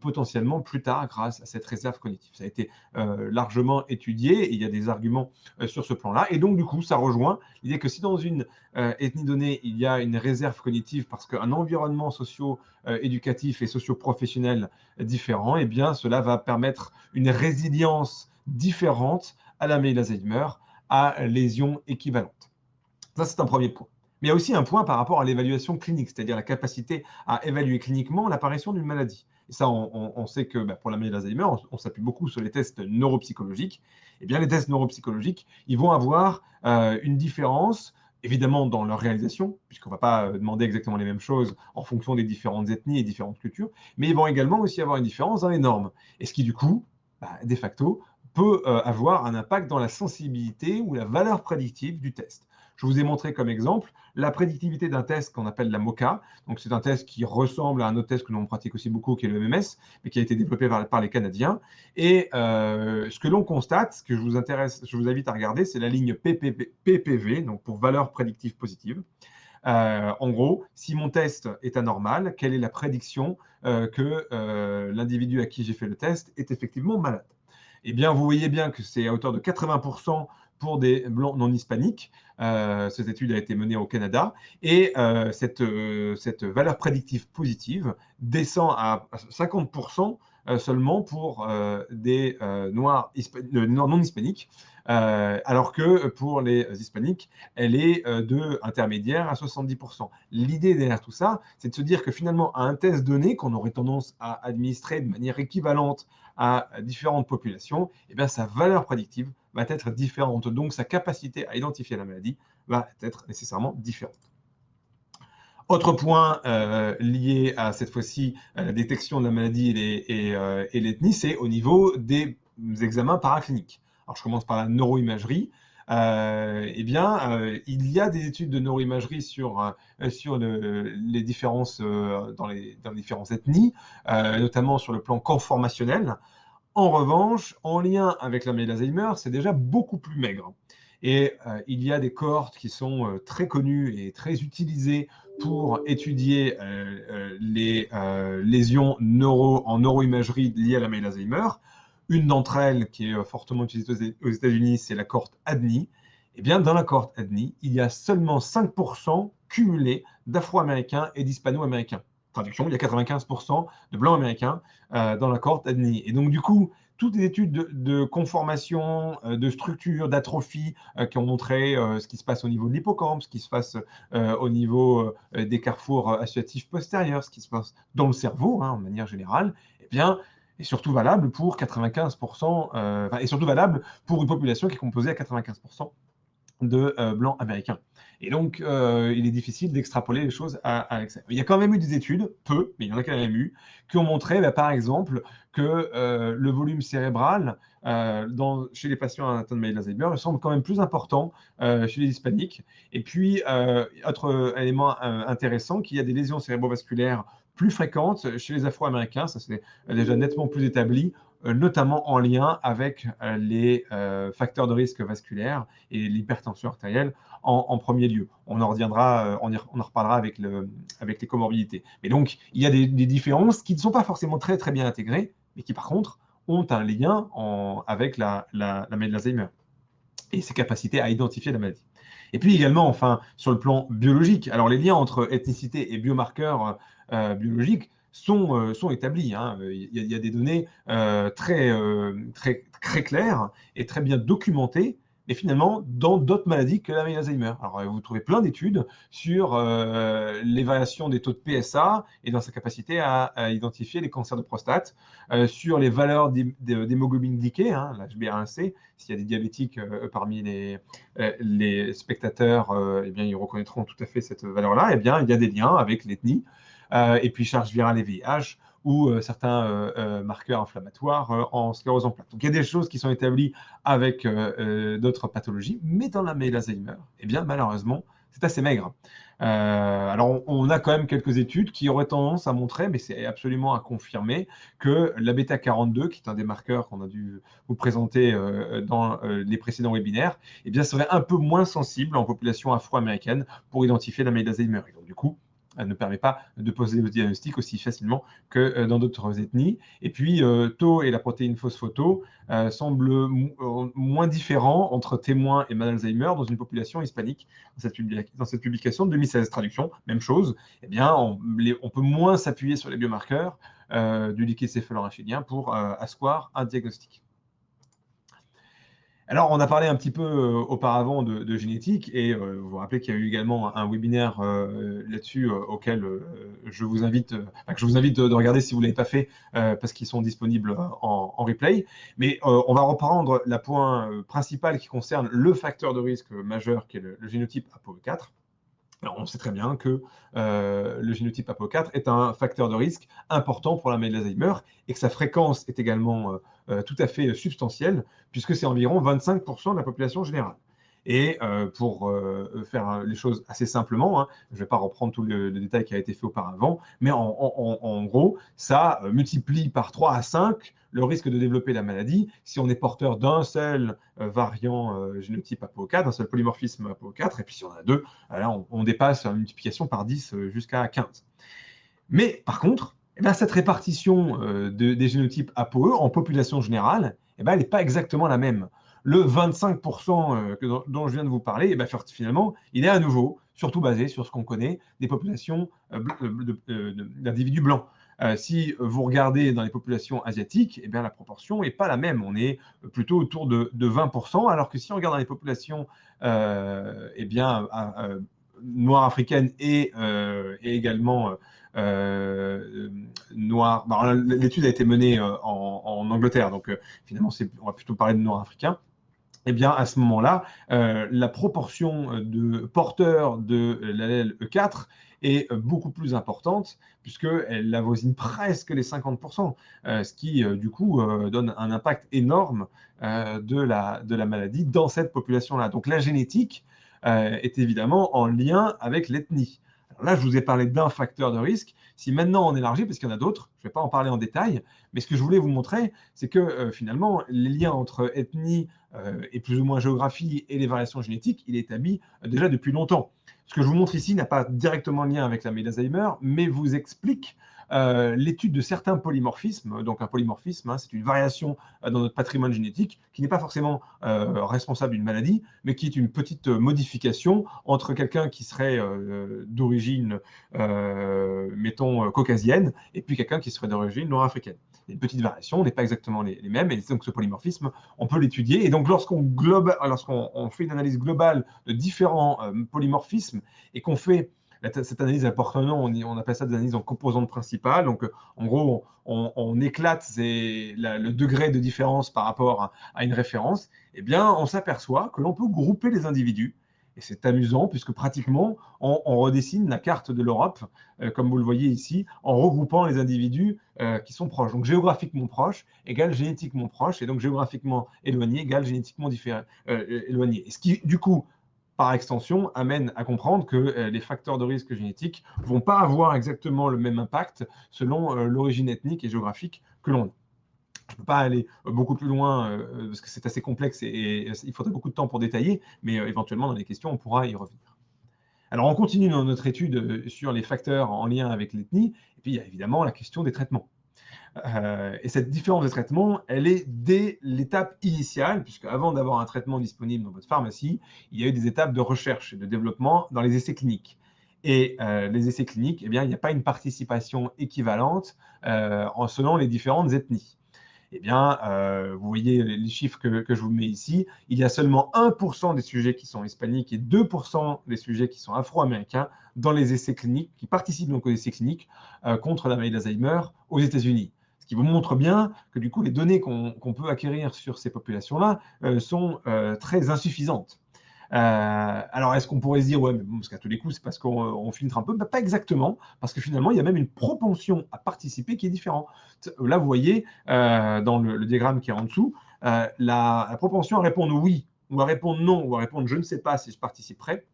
potentiellement plus tard grâce à cette réserve cognitive. Ça a été largement étudié, et il y a des arguments sur ce plan-là. Et donc, du coup, ça rejoint l'idée que si dans une ethnie donnée, il y a une réserve cognitive parce qu'un environnement socio-éducatif et socio-professionnel différent, eh bien, cela va permettre une résilience différente à la maladie d'Alzheimer, à lésions équivalentes. Ça, c'est un premier point. Mais il y a aussi un point par rapport à l'évaluation clinique, c'est-à-dire la capacité à évaluer cliniquement l'apparition d'une maladie. Et ça, on sait que pour la maladie d'Alzheimer, on s'appuie beaucoup sur les tests neuropsychologiques. Eh bien, les tests neuropsychologiques, ils vont avoir une différence, évidemment, dans leur réalisation, puisqu'on ne va pas demander exactement les mêmes choses en fonction des différentes ethnies et différentes cultures, mais ils vont également aussi avoir une différence dans les normes. Et ce qui, du coup, de facto, peut avoir un impact dans la sensibilité ou la valeur prédictive du test. Je vous ai montré comme exemple la prédictivité d'un test qu'on appelle la MoCA. Donc, c'est un test qui ressemble à un autre test que l'on pratique aussi beaucoup, qui est le MMS, mais qui a été développé par les Canadiens. Et ce que l'on constate, ce que je vous invite à regarder, c'est la ligne PPV, donc pour valeur prédictive positive. En gros, si mon test est anormal, quelle est la prédiction que l'individu à qui j'ai fait le test est effectivement malade? Eh bien, vous voyez bien que c'est à hauteur de 80% pour des blancs non hispaniques. Cette étude a été menée au Canada et cette valeur prédictive positive descend à 50% seulement pour des noirs non hispaniques, alors que pour les hispaniques, elle est de intermédiaire à 70%. L'idée derrière tout ça, c'est de se dire que finalement, à un test donné qu'on aurait tendance à administrer de manière équivalente à différentes populations, eh bien, sa valeur prédictive va être différente. Donc, sa capacité à identifier la maladie va être nécessairement différente. Autre point lié à cette fois-ci la détection de la maladie et l'ethnie, c'est au niveau des examens paracliniques. Alors, je commence par la neuroimagerie. Eh bien, il y a des études de neuroimagerie sur les différences dans les différentes ethnies, notamment sur le plan conformationnel. En revanche, en lien avec la maladie d'Alzheimer, c'est déjà beaucoup plus maigre. Et il y a des cohortes qui sont très connues et très utilisées pour étudier les lésions en neuroimagerie liées à la maladie d'Alzheimer. Une d'entre elles, qui est fortement utilisée aux États-Unis, c'est la cohorte ADNI. Eh bien, dans la cohorte ADNI, il y a seulement 5% cumulés d'Afro-Américains et d'Hispano-Américains. Traduction, il y a 95% de Blancs américains dans la cohorte ADNI. Et donc, du coup, toutes les études de conformation, de structure, d'atrophie qui ont montré ce qui se passe au niveau de l'hippocampe, ce qui se passe au niveau des carrefours associatifs postérieurs, ce qui se passe dans le cerveau, en manière générale, eh bien, est surtout valable pour 95%, et surtout valable pour une population qui est composée à 95% de blancs américains. Et donc, il est difficile d'extrapoler les choses à l'excès. Il y a quand même eu des études, peu, mais il y en a quand même eu, qui ont montré, par exemple, que le volume cérébral chez les patients atteints de maladie d'Alzheimer semble quand même plus important chez les hispaniques. Et puis, autre élément intéressant, qu'il y a des lésions cérébrovasculaires plus fréquentes chez les Afro-Américains, ça c'est déjà nettement plus établi, notamment en lien avec les facteurs de risque vasculaire et l'hypertension artérielle en premier lieu. On en reviendra, on en reparlera avec les comorbidités. Mais donc, il y a des différences qui ne sont pas forcément très, très bien intégrées, mais qui, par contre, ont un lien avec la maladie d'Alzheimer et ses capacités à identifier la maladie. Et puis également, enfin, sur le plan biologique, alors les liens entre ethnicité et biomarqueurs biologiques sont établis. Il y a des données très claires et très bien documentées, mais finalement dans d'autres maladies que la maladie d'Alzheimer. Alors, vous trouvez plein d'études sur les variations des taux de PSA et dans sa capacité à identifier les cancers de prostate, sur les valeurs d'hémoglobine glyquée, l'HbA1c. S'il y a des diabétiques parmi les spectateurs, eh bien, ils reconnaîtront tout à fait cette valeur-là. Eh bien, il y a des liens avec l'ethnie, et puis charge virale et VIH, ou certains marqueurs inflammatoires en sclérose en plaques. Donc, il y a des choses qui sont établies avec d'autres pathologies, mais dans la maladie d'Alzheimer, eh bien, malheureusement, c'est assez maigre. Alors, on a quand même quelques études qui auraient tendance à montrer, mais c'est absolument à confirmer, que la bêta-42, qui est un des marqueurs qu'on a dû vous présenter dans les précédents webinaires, eh bien, serait un peu moins sensible en population afro-américaine pour identifier la maladie d'Alzheimer. Et donc, du coup, elle ne permet pas de poser le diagnostic aussi facilement que dans d'autres ethnies. Et puis, tau et la protéine phosphoto semblent moins différents entre témoins et malade d'Alzheimer dans une population hispanique. Dans cette publication de 2016, traduction, même chose, eh bien, on peut moins s'appuyer sur les biomarqueurs du liquide céphalorachidien pour asseoir un diagnostic. Alors, on a parlé un petit peu auparavant de génétique et vous vous rappelez qu'il y a eu également un webinaire là-dessus auquel je vous invite de regarder si vous ne l'avez pas fait parce qu'ils sont disponibles en replay. Mais on va reprendre la point principal qui concerne le facteur de risque majeur qui est le génotype APOE4. Alors, on sait très bien que le génotype APOE4 est un facteur de risque important pour la maladie d'Alzheimer et que sa fréquence est également tout à fait substantielle, puisque c'est environ 25% de la population générale. Et pour faire les choses assez simplement, hein, je ne vais pas reprendre tout le détail qui a été fait auparavant, mais en gros, ça multiplie par 3 à 5 le risque de développer la maladie si on est porteur d'un seul variant génotype APO4, d'un seul polymorphisme APO4, et puis si on en a deux, là on dépasse une multiplication par 10 jusqu'à 15. Mais par contre, eh bien, cette répartition des génotypes APOE en population générale, eh bien, elle n'est pas exactement la même. Le 25% dont je viens de vous parler, eh bien, finalement, il est à nouveau surtout basé sur ce qu'on connaît des populations d'individus blancs. Si vous regardez dans les populations asiatiques, eh bien, la proportion n'est pas la même. On est plutôt autour de 20%, alors que si on regarde dans les populations eh bien, noires africaines et également noirs. L'étude a été menée en Angleterre, donc finalement, on va plutôt parler de noirs africains. Eh bien, à ce moment-là, la proportion de porteurs de l'allèle E4 est beaucoup plus importante, puisqu'elle avoisine presque les 50%, ce qui, du coup, donne un impact énorme de la maladie dans cette population-là. Donc, la génétique est évidemment en lien avec l'ethnie. Alors là, je vous ai parlé d'un facteur de risque. Si maintenant on élargit, parce qu'il y en a d'autres, je ne vais pas en parler en détail, mais ce que je voulais vous montrer, c'est que finalement, les liens entre ethnie et plus ou moins géographie et les variations génétiques, il est établi déjà depuis longtemps. Ce que je vous montre ici n'a pas directement lien avec la maladie d'Alzheimer, mais vous explique l'étude de certains polymorphismes. Donc un polymorphisme, hein, c'est une variation dans notre patrimoine génétique qui n'est pas forcément responsable d'une maladie, mais qui est une petite modification entre quelqu'un qui serait d'origine, mettons, caucasienne, et puis quelqu'un qui serait d'origine nord-africaine. Il y a une petite variation, on n'est pas exactement les mêmes, et donc ce polymorphisme, on peut l'étudier. Et donc lorsqu'on fait une analyse globale de différents polymorphismes et qu'on fait cette analyse appartenant, on appelle ça des analyses en composantes principales. Donc, en gros, on éclate le degré de différence par rapport à une référence. Eh bien, on s'aperçoit que l'on peut grouper les individus. Et c'est amusant, puisque pratiquement, on redessine la carte de l'Europe, comme vous le voyez ici, en regroupant les individus qui sont proches. Donc, géographiquement proches égale génétiquement proche, et donc géographiquement éloigné égale génétiquement éloigné. Et ce qui, du coup, par extension, amène à comprendre que les facteurs de risque génétiques ne vont pas avoir exactement le même impact selon l'origine ethnique et géographique que l'on a. Je ne peux pas aller beaucoup plus loin parce que c'est assez complexe et il faudrait beaucoup de temps pour détailler, mais éventuellement dans les questions, on pourra y revenir. Alors, on continue dans notre étude sur les facteurs en lien avec l'ethnie, et puis il y a évidemment la question des traitements. Et cette différence de traitement, elle est dès l'étape initiale, puisque avant d'avoir un traitement disponible dans votre pharmacie, il y a eu des étapes de recherche et de développement dans les essais cliniques. Et les essais cliniques, eh bien, il n'y a pas une participation équivalente selon les différentes ethnies. Eh bien, vous voyez les chiffres que je vous mets ici. Il y a seulement 1% des sujets qui sont hispaniques et 2% des sujets qui sont afro-américains dans les essais cliniques, qui participent donc aux essais cliniques contre la maladie d'Alzheimer aux États-Unis. Ce qui vous montre bien que du coup, les données qu'on peut acquérir sur ces populations-là sont très insuffisantes. Alors, est-ce qu'on pourrait se dire, ouais, mais bon, parce qu'à tous les coups, c'est parce qu'on filtre un peu? Pas exactement, parce que finalement, il y a même une propension à participer qui est différente. Là, vous voyez, dans le diagramme qui est en dessous, la propension à répondre oui, ou à répondre non, ou à répondre je ne sais pas si je participerai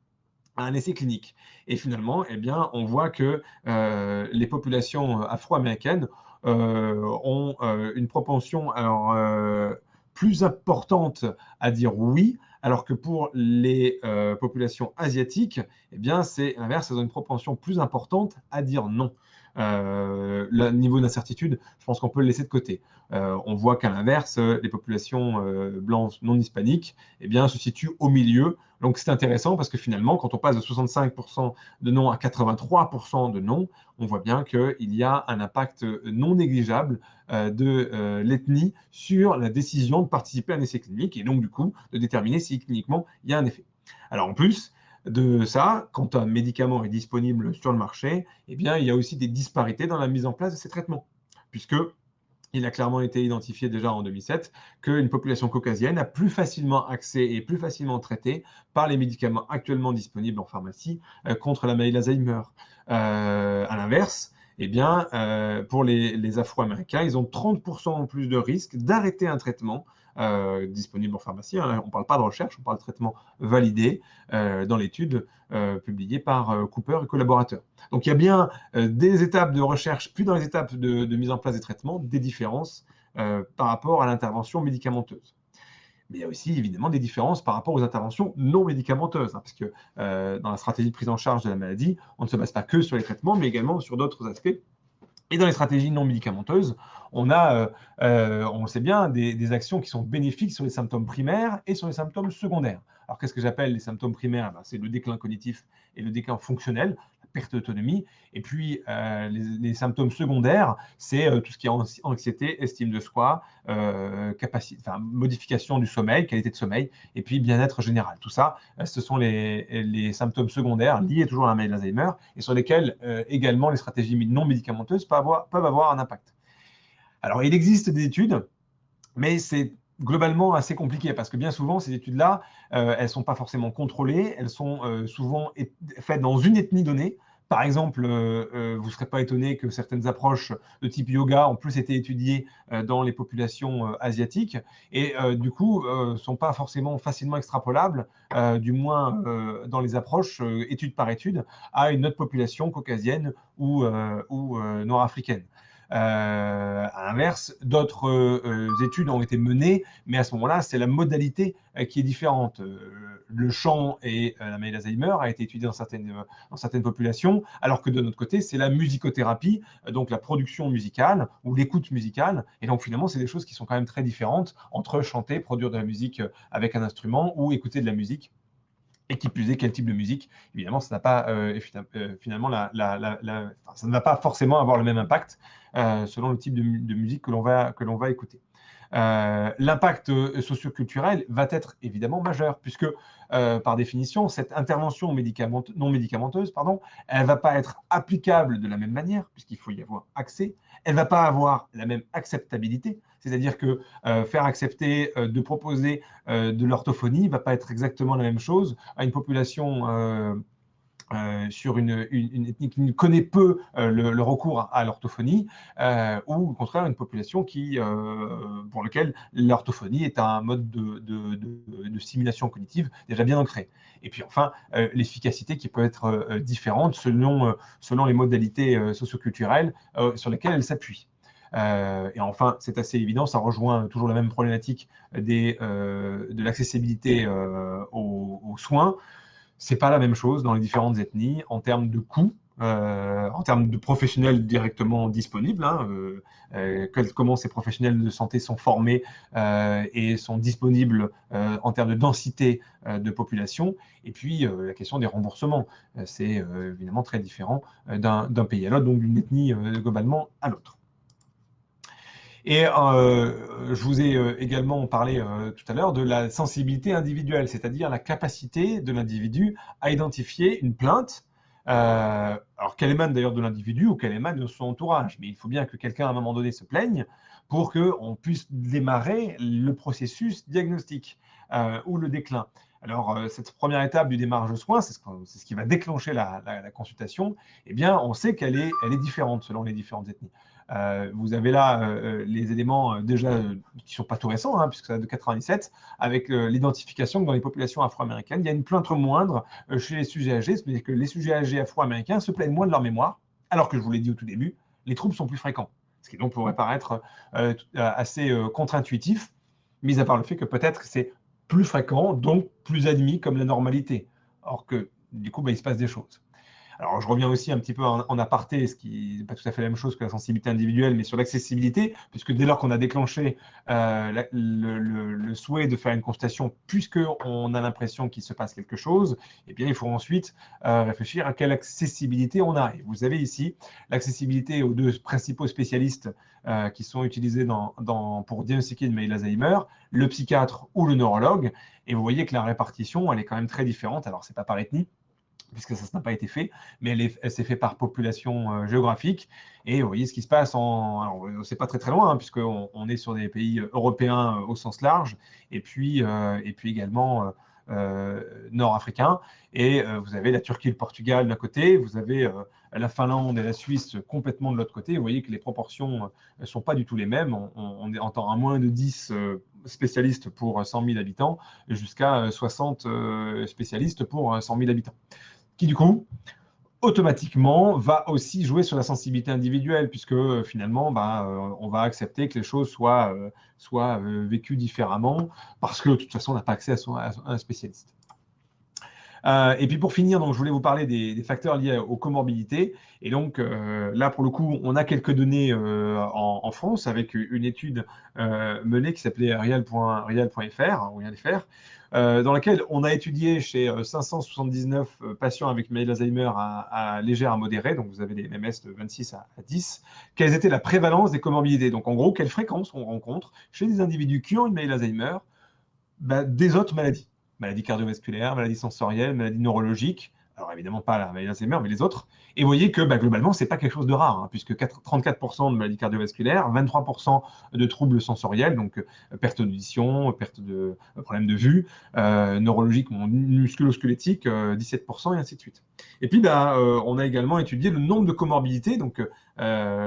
à un essai clinique. Et finalement, eh bien, on voit que les populations afro-américaines ont une propension plus importante à dire oui, alors que pour les populations asiatiques, eh bien, c'est l'inverse, elles ont une propension plus importante à dire non. Le niveau d'incertitude, je pense qu'on peut le laisser de côté. On voit qu'à l'inverse, les populations blanches non hispaniques eh bien, se situent au milieu. Donc c'est intéressant parce que finalement, quand on passe de 65% de non à 83% de non, on voit bien qu'il y a un impact non négligeable de l'ethnie sur la décision de participer à un essai clinique et donc du coup de déterminer si cliniquement il y a un effet. Alors en plus de ça, quand un médicament est disponible sur le marché, eh bien, il y a aussi des disparités dans la mise en place de ces traitements, puisque il a clairement été identifié déjà en 2007 qu'une population caucasienne a plus facilement accès et plus facilement traité par les médicaments actuellement disponibles en pharmacie contre la maladie d'Alzheimer. À l'inverse, eh bien, pour les Afro-Américains, ils ont 30% en plus de risque d'arrêter un traitement disponible en pharmacie. Hein. On ne parle pas de recherche, on parle de traitement validé dans l'étude publiée par Cooper et collaborateurs. Donc il y a bien des étapes de recherche, puis dans les étapes de mise en place des traitements, des différences par rapport à l'intervention médicamenteuse. Mais il y a aussi évidemment des différences par rapport aux interventions non médicamenteuses, hein, parce que dans la stratégie de prise en charge de la maladie, on ne se base pas que sur les traitements, mais également sur d'autres aspects. Et dans les stratégies non médicamenteuses, on a, on le sait bien, des actions qui sont bénéfiques sur les symptômes primaires et sur les symptômes secondaires. Alors, qu'est-ce que j'appelle les symptômes primaires? C'est le déclin cognitif et le déclin fonctionnel, la perte d'autonomie. Et puis, les symptômes secondaires, c'est tout ce qui est anxiété, estime de soi, modification du sommeil, qualité de sommeil, et puis bien-être général. Tout ça, ce sont les symptômes secondaires liés toujours à la maladie d'Alzheimer et sur lesquels également les stratégies non médicamenteuses peuvent avoir un impact. Alors, il existe des études, mais c'est globalement assez compliqué parce que bien souvent, ces études-là, elles ne sont pas forcément contrôlées, elles sont souvent faites dans une ethnie donnée. Par exemple, vous ne serez pas étonné que certaines approches de type yoga ont plus été étudiées dans les populations asiatiques et du coup, ne sont pas forcément facilement extrapolables, du moins dans les approches étude par étude, à une autre population caucasienne ou nord-africaine. À l'inverse, d'autres études ont été menées, mais à ce moment-là, c'est la modalité qui est différente. Le chant et la maladie d'Alzheimer a été étudié dans certaines populations, alors que de notre côté, c'est la musicothérapie, donc la production musicale ou l'écoute musicale. Et donc finalement, c'est des choses qui sont quand même très différentes entre chanter, produire de la musique avec un instrument ou écouter de la musique. Et qui plus est, quel type de musique. Évidemment, ça n'a pas, finalement, ça ne va pas forcément avoir le même impact selon le type de musique que l'on va écouter. L'impact socioculturel va être évidemment majeur, puisque par définition, cette intervention non médicamenteuse, elle ne va pas être applicable de la même manière, puisqu'il faut y avoir accès. Elle ne va pas avoir la même acceptabilité, c'est-à-dire que faire accepter de proposer de l'orthophonie ne va pas être exactement la même chose à une population sur une ethnie qui connaît peu le recours à l'orthophonie, ou au contraire une population pour laquelle l'orthophonie est un mode de stimulation cognitive déjà bien ancré. Et puis enfin, l'efficacité qui peut être différente selon les modalités socioculturelles sur lesquelles elle s'appuie. Et enfin, c'est assez évident, ça rejoint toujours la même problématique de l'accessibilité aux soins. C'est pas la même chose dans les différentes ethnies en termes de coûts, en termes de professionnels directement disponibles, hein, comment ces professionnels de santé sont formés et sont disponibles en termes de densité de population. Et puis, la question des remboursements, c'est évidemment très différent d'un pays à l'autre, donc d'une ethnie globalement à l'autre. Et je vous ai également parlé tout à l'heure de la sensibilité individuelle, c'est-à-dire la capacité de l'individu à identifier une plainte, alors qu'elle émane d'ailleurs de l'individu ou qu'elle émane de son entourage. Mais il faut bien que quelqu'un à un moment donné se plaigne pour qu'on puisse démarrer le processus diagnostique ou le déclin. Alors, cette première étape du démarrage de soins, c'est ce qui va déclencher la consultation. Eh bien, on sait qu'elle est différente selon les différentes ethnies. Vous avez là les éléments déjà qui ne sont pas tout récents, hein, puisque ça date de 97, avec l'identification que dans les populations afro-américaines, il y a une plainte moindre chez les sujets âgés, c'est-à-dire que les sujets âgés afro-américains se plaignent moins de leur mémoire, alors que je vous l'ai dit au tout début, les troubles sont plus fréquents. Ce qui donc pourrait paraître assez contre-intuitif, mis à part le fait que peut-être c'est plus fréquent, donc plus admis comme la normalité. Or que, du coup, il se passe des choses. Alors, je reviens aussi un petit peu en aparté, ce qui n'est pas tout à fait la même chose que la sensibilité individuelle, mais sur l'accessibilité, puisque dès lors qu'on a déclenché le souhait de faire une consultation, puisqu'on a l'impression qu'il se passe quelque chose, eh bien, il faut ensuite réfléchir à quelle accessibilité on a. Et vous avez ici l'accessibilité aux deux principaux spécialistes qui sont utilisés pour diagnostiquer une maladie d'Alzheimer, le psychiatre ou le neurologue. Et vous voyez que la répartition, elle est quand même très différente. Alors, ce n'est pas par ethnie, puisque ça n'a pas été fait, mais elle s'est fait par population géographique. Et vous voyez ce qui se passe alors, c'est pas très très loin, hein, puisqu'on est sur des pays européens au sens large, et puis également nord-africains. Et vous avez la Turquie et le Portugal d'un côté, vous avez la Finlande et la Suisse complètement de l'autre côté. Vous voyez que les proportions ne sont pas du tout les mêmes. On entend à moins de 10 spécialistes pour 100 000 habitants jusqu'à 60 spécialistes pour 100 000 habitants. Qui du coup, automatiquement, va aussi jouer sur la sensibilité individuelle, puisque finalement, on va accepter que les choses soient vécues différemment, parce que de toute façon, on n'a pas accès à un spécialiste. Et puis pour finir, donc, je voulais vous parler des facteurs liés aux comorbidités. Et donc là, pour le coup, on a quelques données en France avec une étude menée qui s'appelait Rial.fr, dans laquelle on a étudié chez 579 patients avec maladie d'Alzheimer à légère à modérée, donc vous avez des MMS de 26 à 10, quelles étaient la prévalence des comorbidités. Donc en gros, quelle fréquence on rencontre chez des individus qui ont une maladie d'Alzheimer des autres maladies. Maladies cardiovasculaires, maladies sensorielles, maladies neurologiques. Alors évidemment pas la maladie d'Alzheimer, mais les autres. Et vous voyez que globalement, ce n'est pas quelque chose de rare, hein, puisque 34% de maladies cardiovasculaires, 23% de troubles sensoriels, donc perte d'audition, perte de problèmes de vue, neurologiques, musculo-squelettiques, 17% et ainsi de suite. Et puis, on a également étudié le nombre de comorbidités, donc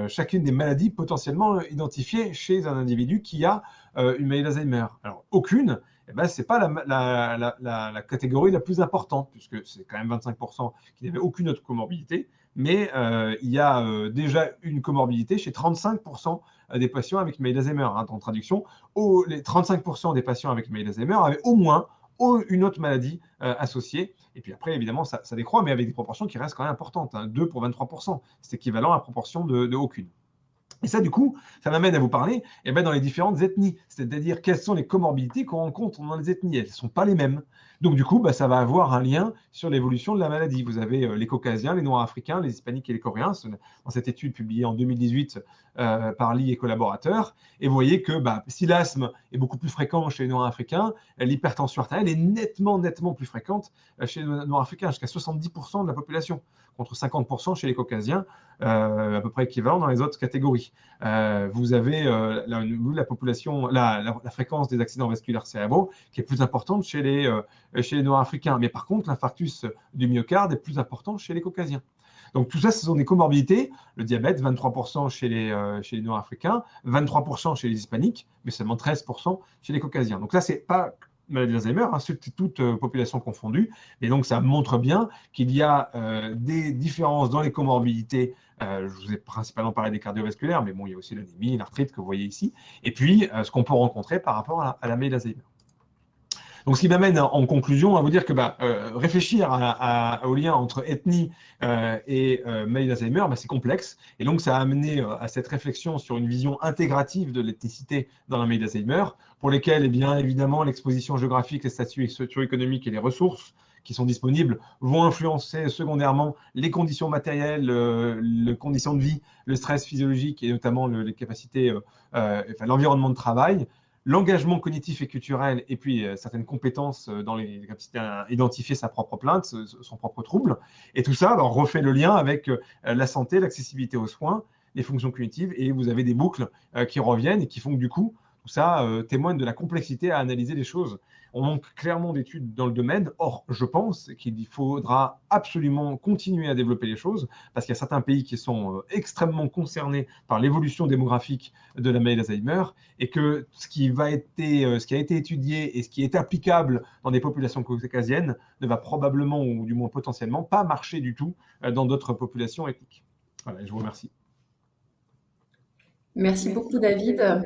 chacune des maladies potentiellement identifiées chez un individu qui a une maladie d'Alzheimer. Alors, aucune, ce n'est pas la catégorie la plus importante, puisque c'est quand même 25% qui n'avaient aucune autre comorbidité, mais il y a déjà une comorbidité chez 35% des patients avec une maladie d'Alzheimer. Hein, en traduction, les 35% des patients avec une maladie d'Alzheimer avaient au moins une autre maladie associée. Et puis après, évidemment, ça décroît, mais avec des proportions qui restent quand même importantes. Hein, 2 pour 23%, c'est équivalent à la proportion de aucune. Et ça, du coup, ça m'amène à vous parler dans les différentes ethnies, c'est-à-dire quelles sont les comorbidités qu'on rencontre dans les ethnies. Elles ne sont pas les mêmes. Donc, du coup, ça va avoir un lien sur l'évolution de la maladie. Vous avez les Caucasiens, les Noirs africains, les Hispaniques et les Coréens, dans cette étude publiée en 2018 par Lee et collaborateurs. Et vous voyez que si l'asthme est beaucoup plus fréquent chez les Noirs africains, l'hypertension artérielle est nettement plus fréquente chez les Noirs africains, jusqu'à 70% de la population, contre 50% chez les Caucasiens, à peu près équivalent dans les autres catégories. Vous avez la population, la fréquence des accidents vasculaires cérébraux qui est plus importante chez les Noirs africains. Mais par contre, l'infarctus du myocarde est plus important chez les Caucasiens. Donc tout ça, ce sont des comorbidités. Le diabète, 23% chez les Noirs africains, 23% chez les Hispaniques, mais seulement 13% chez les Caucasiens. Donc là, c'est pas maladie d'Alzheimer, hein, c'est toute population confondue. Et donc, ça montre bien qu'il y a des différences dans les comorbidités. Je vous ai principalement parlé des cardiovasculaires, mais bon, il y a aussi l'anémie, l'arthrite que vous voyez ici. Et puis, ce qu'on peut rencontrer par rapport à la maladie d'Alzheimer. Donc, ce qui m'amène en conclusion à vous dire que réfléchir au lien entre ethnie et maladie d'Alzheimer, c'est complexe. Et donc, ça a amené à cette réflexion sur une vision intégrative de l'ethnicité dans la maladie d'Alzheimer, pour lesquelles, évidemment, l'exposition géographique, les statuts socio-économiques et les ressources qui sont disponibles vont influencer secondairement les conditions matérielles, les conditions de vie, le stress physiologique et notamment les capacités, l'environnement de travail, l'engagement cognitif et culturel, et puis certaines compétences dans les capacités à identifier sa propre plainte, son propre trouble. Et tout ça, on refait le lien avec la santé, l'accessibilité aux soins, les fonctions cognitives, et vous avez des boucles qui reviennent et qui font que du coup, tout ça témoigne de la complexité à analyser les choses. On manque clairement d'études dans le domaine. Or, je pense qu'il faudra absolument continuer à développer les choses parce qu'il y a certains pays qui sont extrêmement concernés par l'évolution démographique de la maladie d'Alzheimer et que ce qui a été étudié et ce qui est applicable dans des populations caucasiennes ne va probablement, ou du moins potentiellement, pas marcher du tout dans d'autres populations ethniques. Voilà, je vous remercie. Merci beaucoup, David.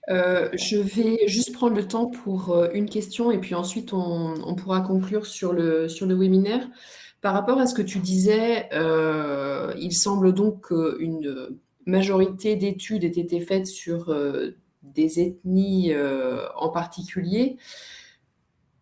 Je vais juste prendre le temps pour une question et puis ensuite on pourra conclure sur le webinaire. Par rapport à ce que tu disais, il semble donc qu'une majorité d'études aient été faites sur des ethnies en particulier.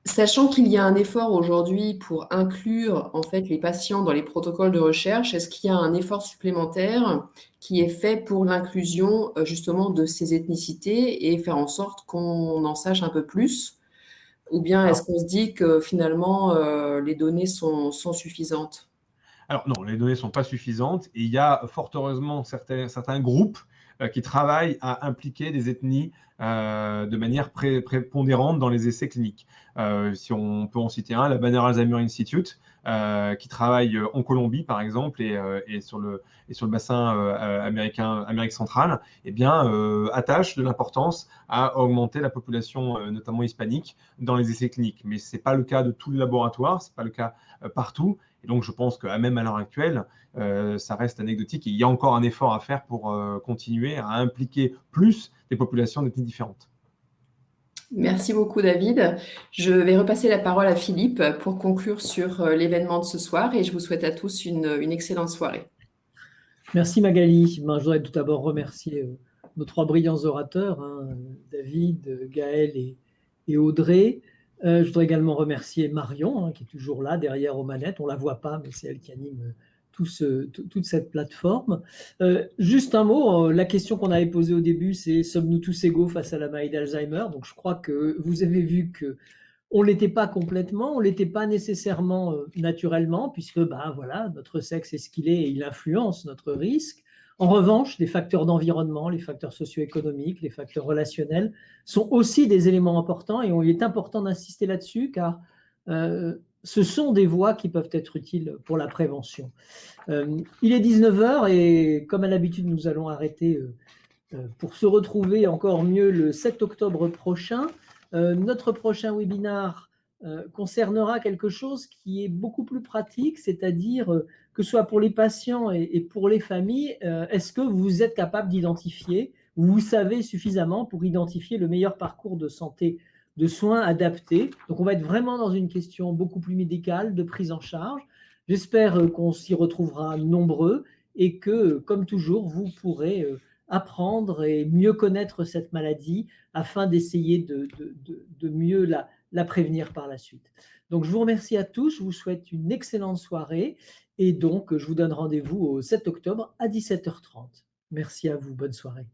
Sachant qu'il y a un effort aujourd'hui pour inclure en fait les patients dans les protocoles de recherche, est-ce qu'il y a un effort supplémentaire qui est fait pour l'inclusion justement de ces ethnicités et faire en sorte qu'on en sache un peu plus? Ou bien est-ce qu'on se dit que finalement les données sont suffisantes? Alors non, les données ne sont pas suffisantes et il y a fort heureusement certains groupes qui travaillent à impliquer des ethnies de manière prépondérante dans les essais cliniques. Si on peut en citer un, la Banner Alzheimer Institute, qui travaille en Colombie, par exemple, et sur le bassin Amérique centrale, eh bien, attache de l'importance à augmenter la population, notamment hispanique, dans les essais cliniques. Mais ce n'est pas le cas de tous les laboratoires, ce n'est pas le cas partout. Et donc, je pense que même à l'heure actuelle, ça reste anecdotique. Et il y a encore un effort à faire pour continuer à impliquer plus des populations d'ethnies différentes. Merci beaucoup, David. Je vais repasser la parole à Philippe pour conclure sur l'événement de ce soir et je vous souhaite à tous une excellente soirée. Merci Magali. Ben, je voudrais tout d'abord remercier nos 3 brillants orateurs, hein, David, Gaël et Audrey. Je voudrais également remercier Marion, hein, qui est toujours là derrière aux manettes. On ne la voit pas, mais c'est elle qui anime toute cette plateforme. Juste un mot, la question qu'on avait posée au début, c'est « Sommes-nous tous égaux face à la maladie d'Alzheimer ?» Donc je crois que vous avez vu que on ne l'était pas complètement, on ne l'était pas nécessairement naturellement, puisque voilà, notre sexe est ce qu'il est et il influence notre risque. En revanche, les facteurs d'environnement, les facteurs socio-économiques, les facteurs relationnels sont aussi des éléments importants et il est important d'insister là-dessus car ce sont des voies qui peuvent être utiles pour la prévention. Il est 19h et comme à l'habitude, nous allons arrêter pour se retrouver encore mieux le 7 octobre prochain. Notre prochain webinaire concernera quelque chose qui est beaucoup plus pratique, c'est-à-dire que ce soit pour les patients et pour les familles, est-ce que vous êtes capable d'identifier, vous savez suffisamment pour identifier le meilleur parcours de santé, de soins adaptés. Donc on va être vraiment dans une question beaucoup plus médicale, de prise en charge. J'espère qu'on s'y retrouvera nombreux et que, comme toujours, vous pourrez apprendre et mieux connaître cette maladie afin d'essayer de mieux la prévenir par la suite. Donc, je vous remercie à tous, je vous souhaite une excellente soirée et donc, je vous donne rendez-vous au 7 octobre à 17h30. Merci à vous, bonne soirée.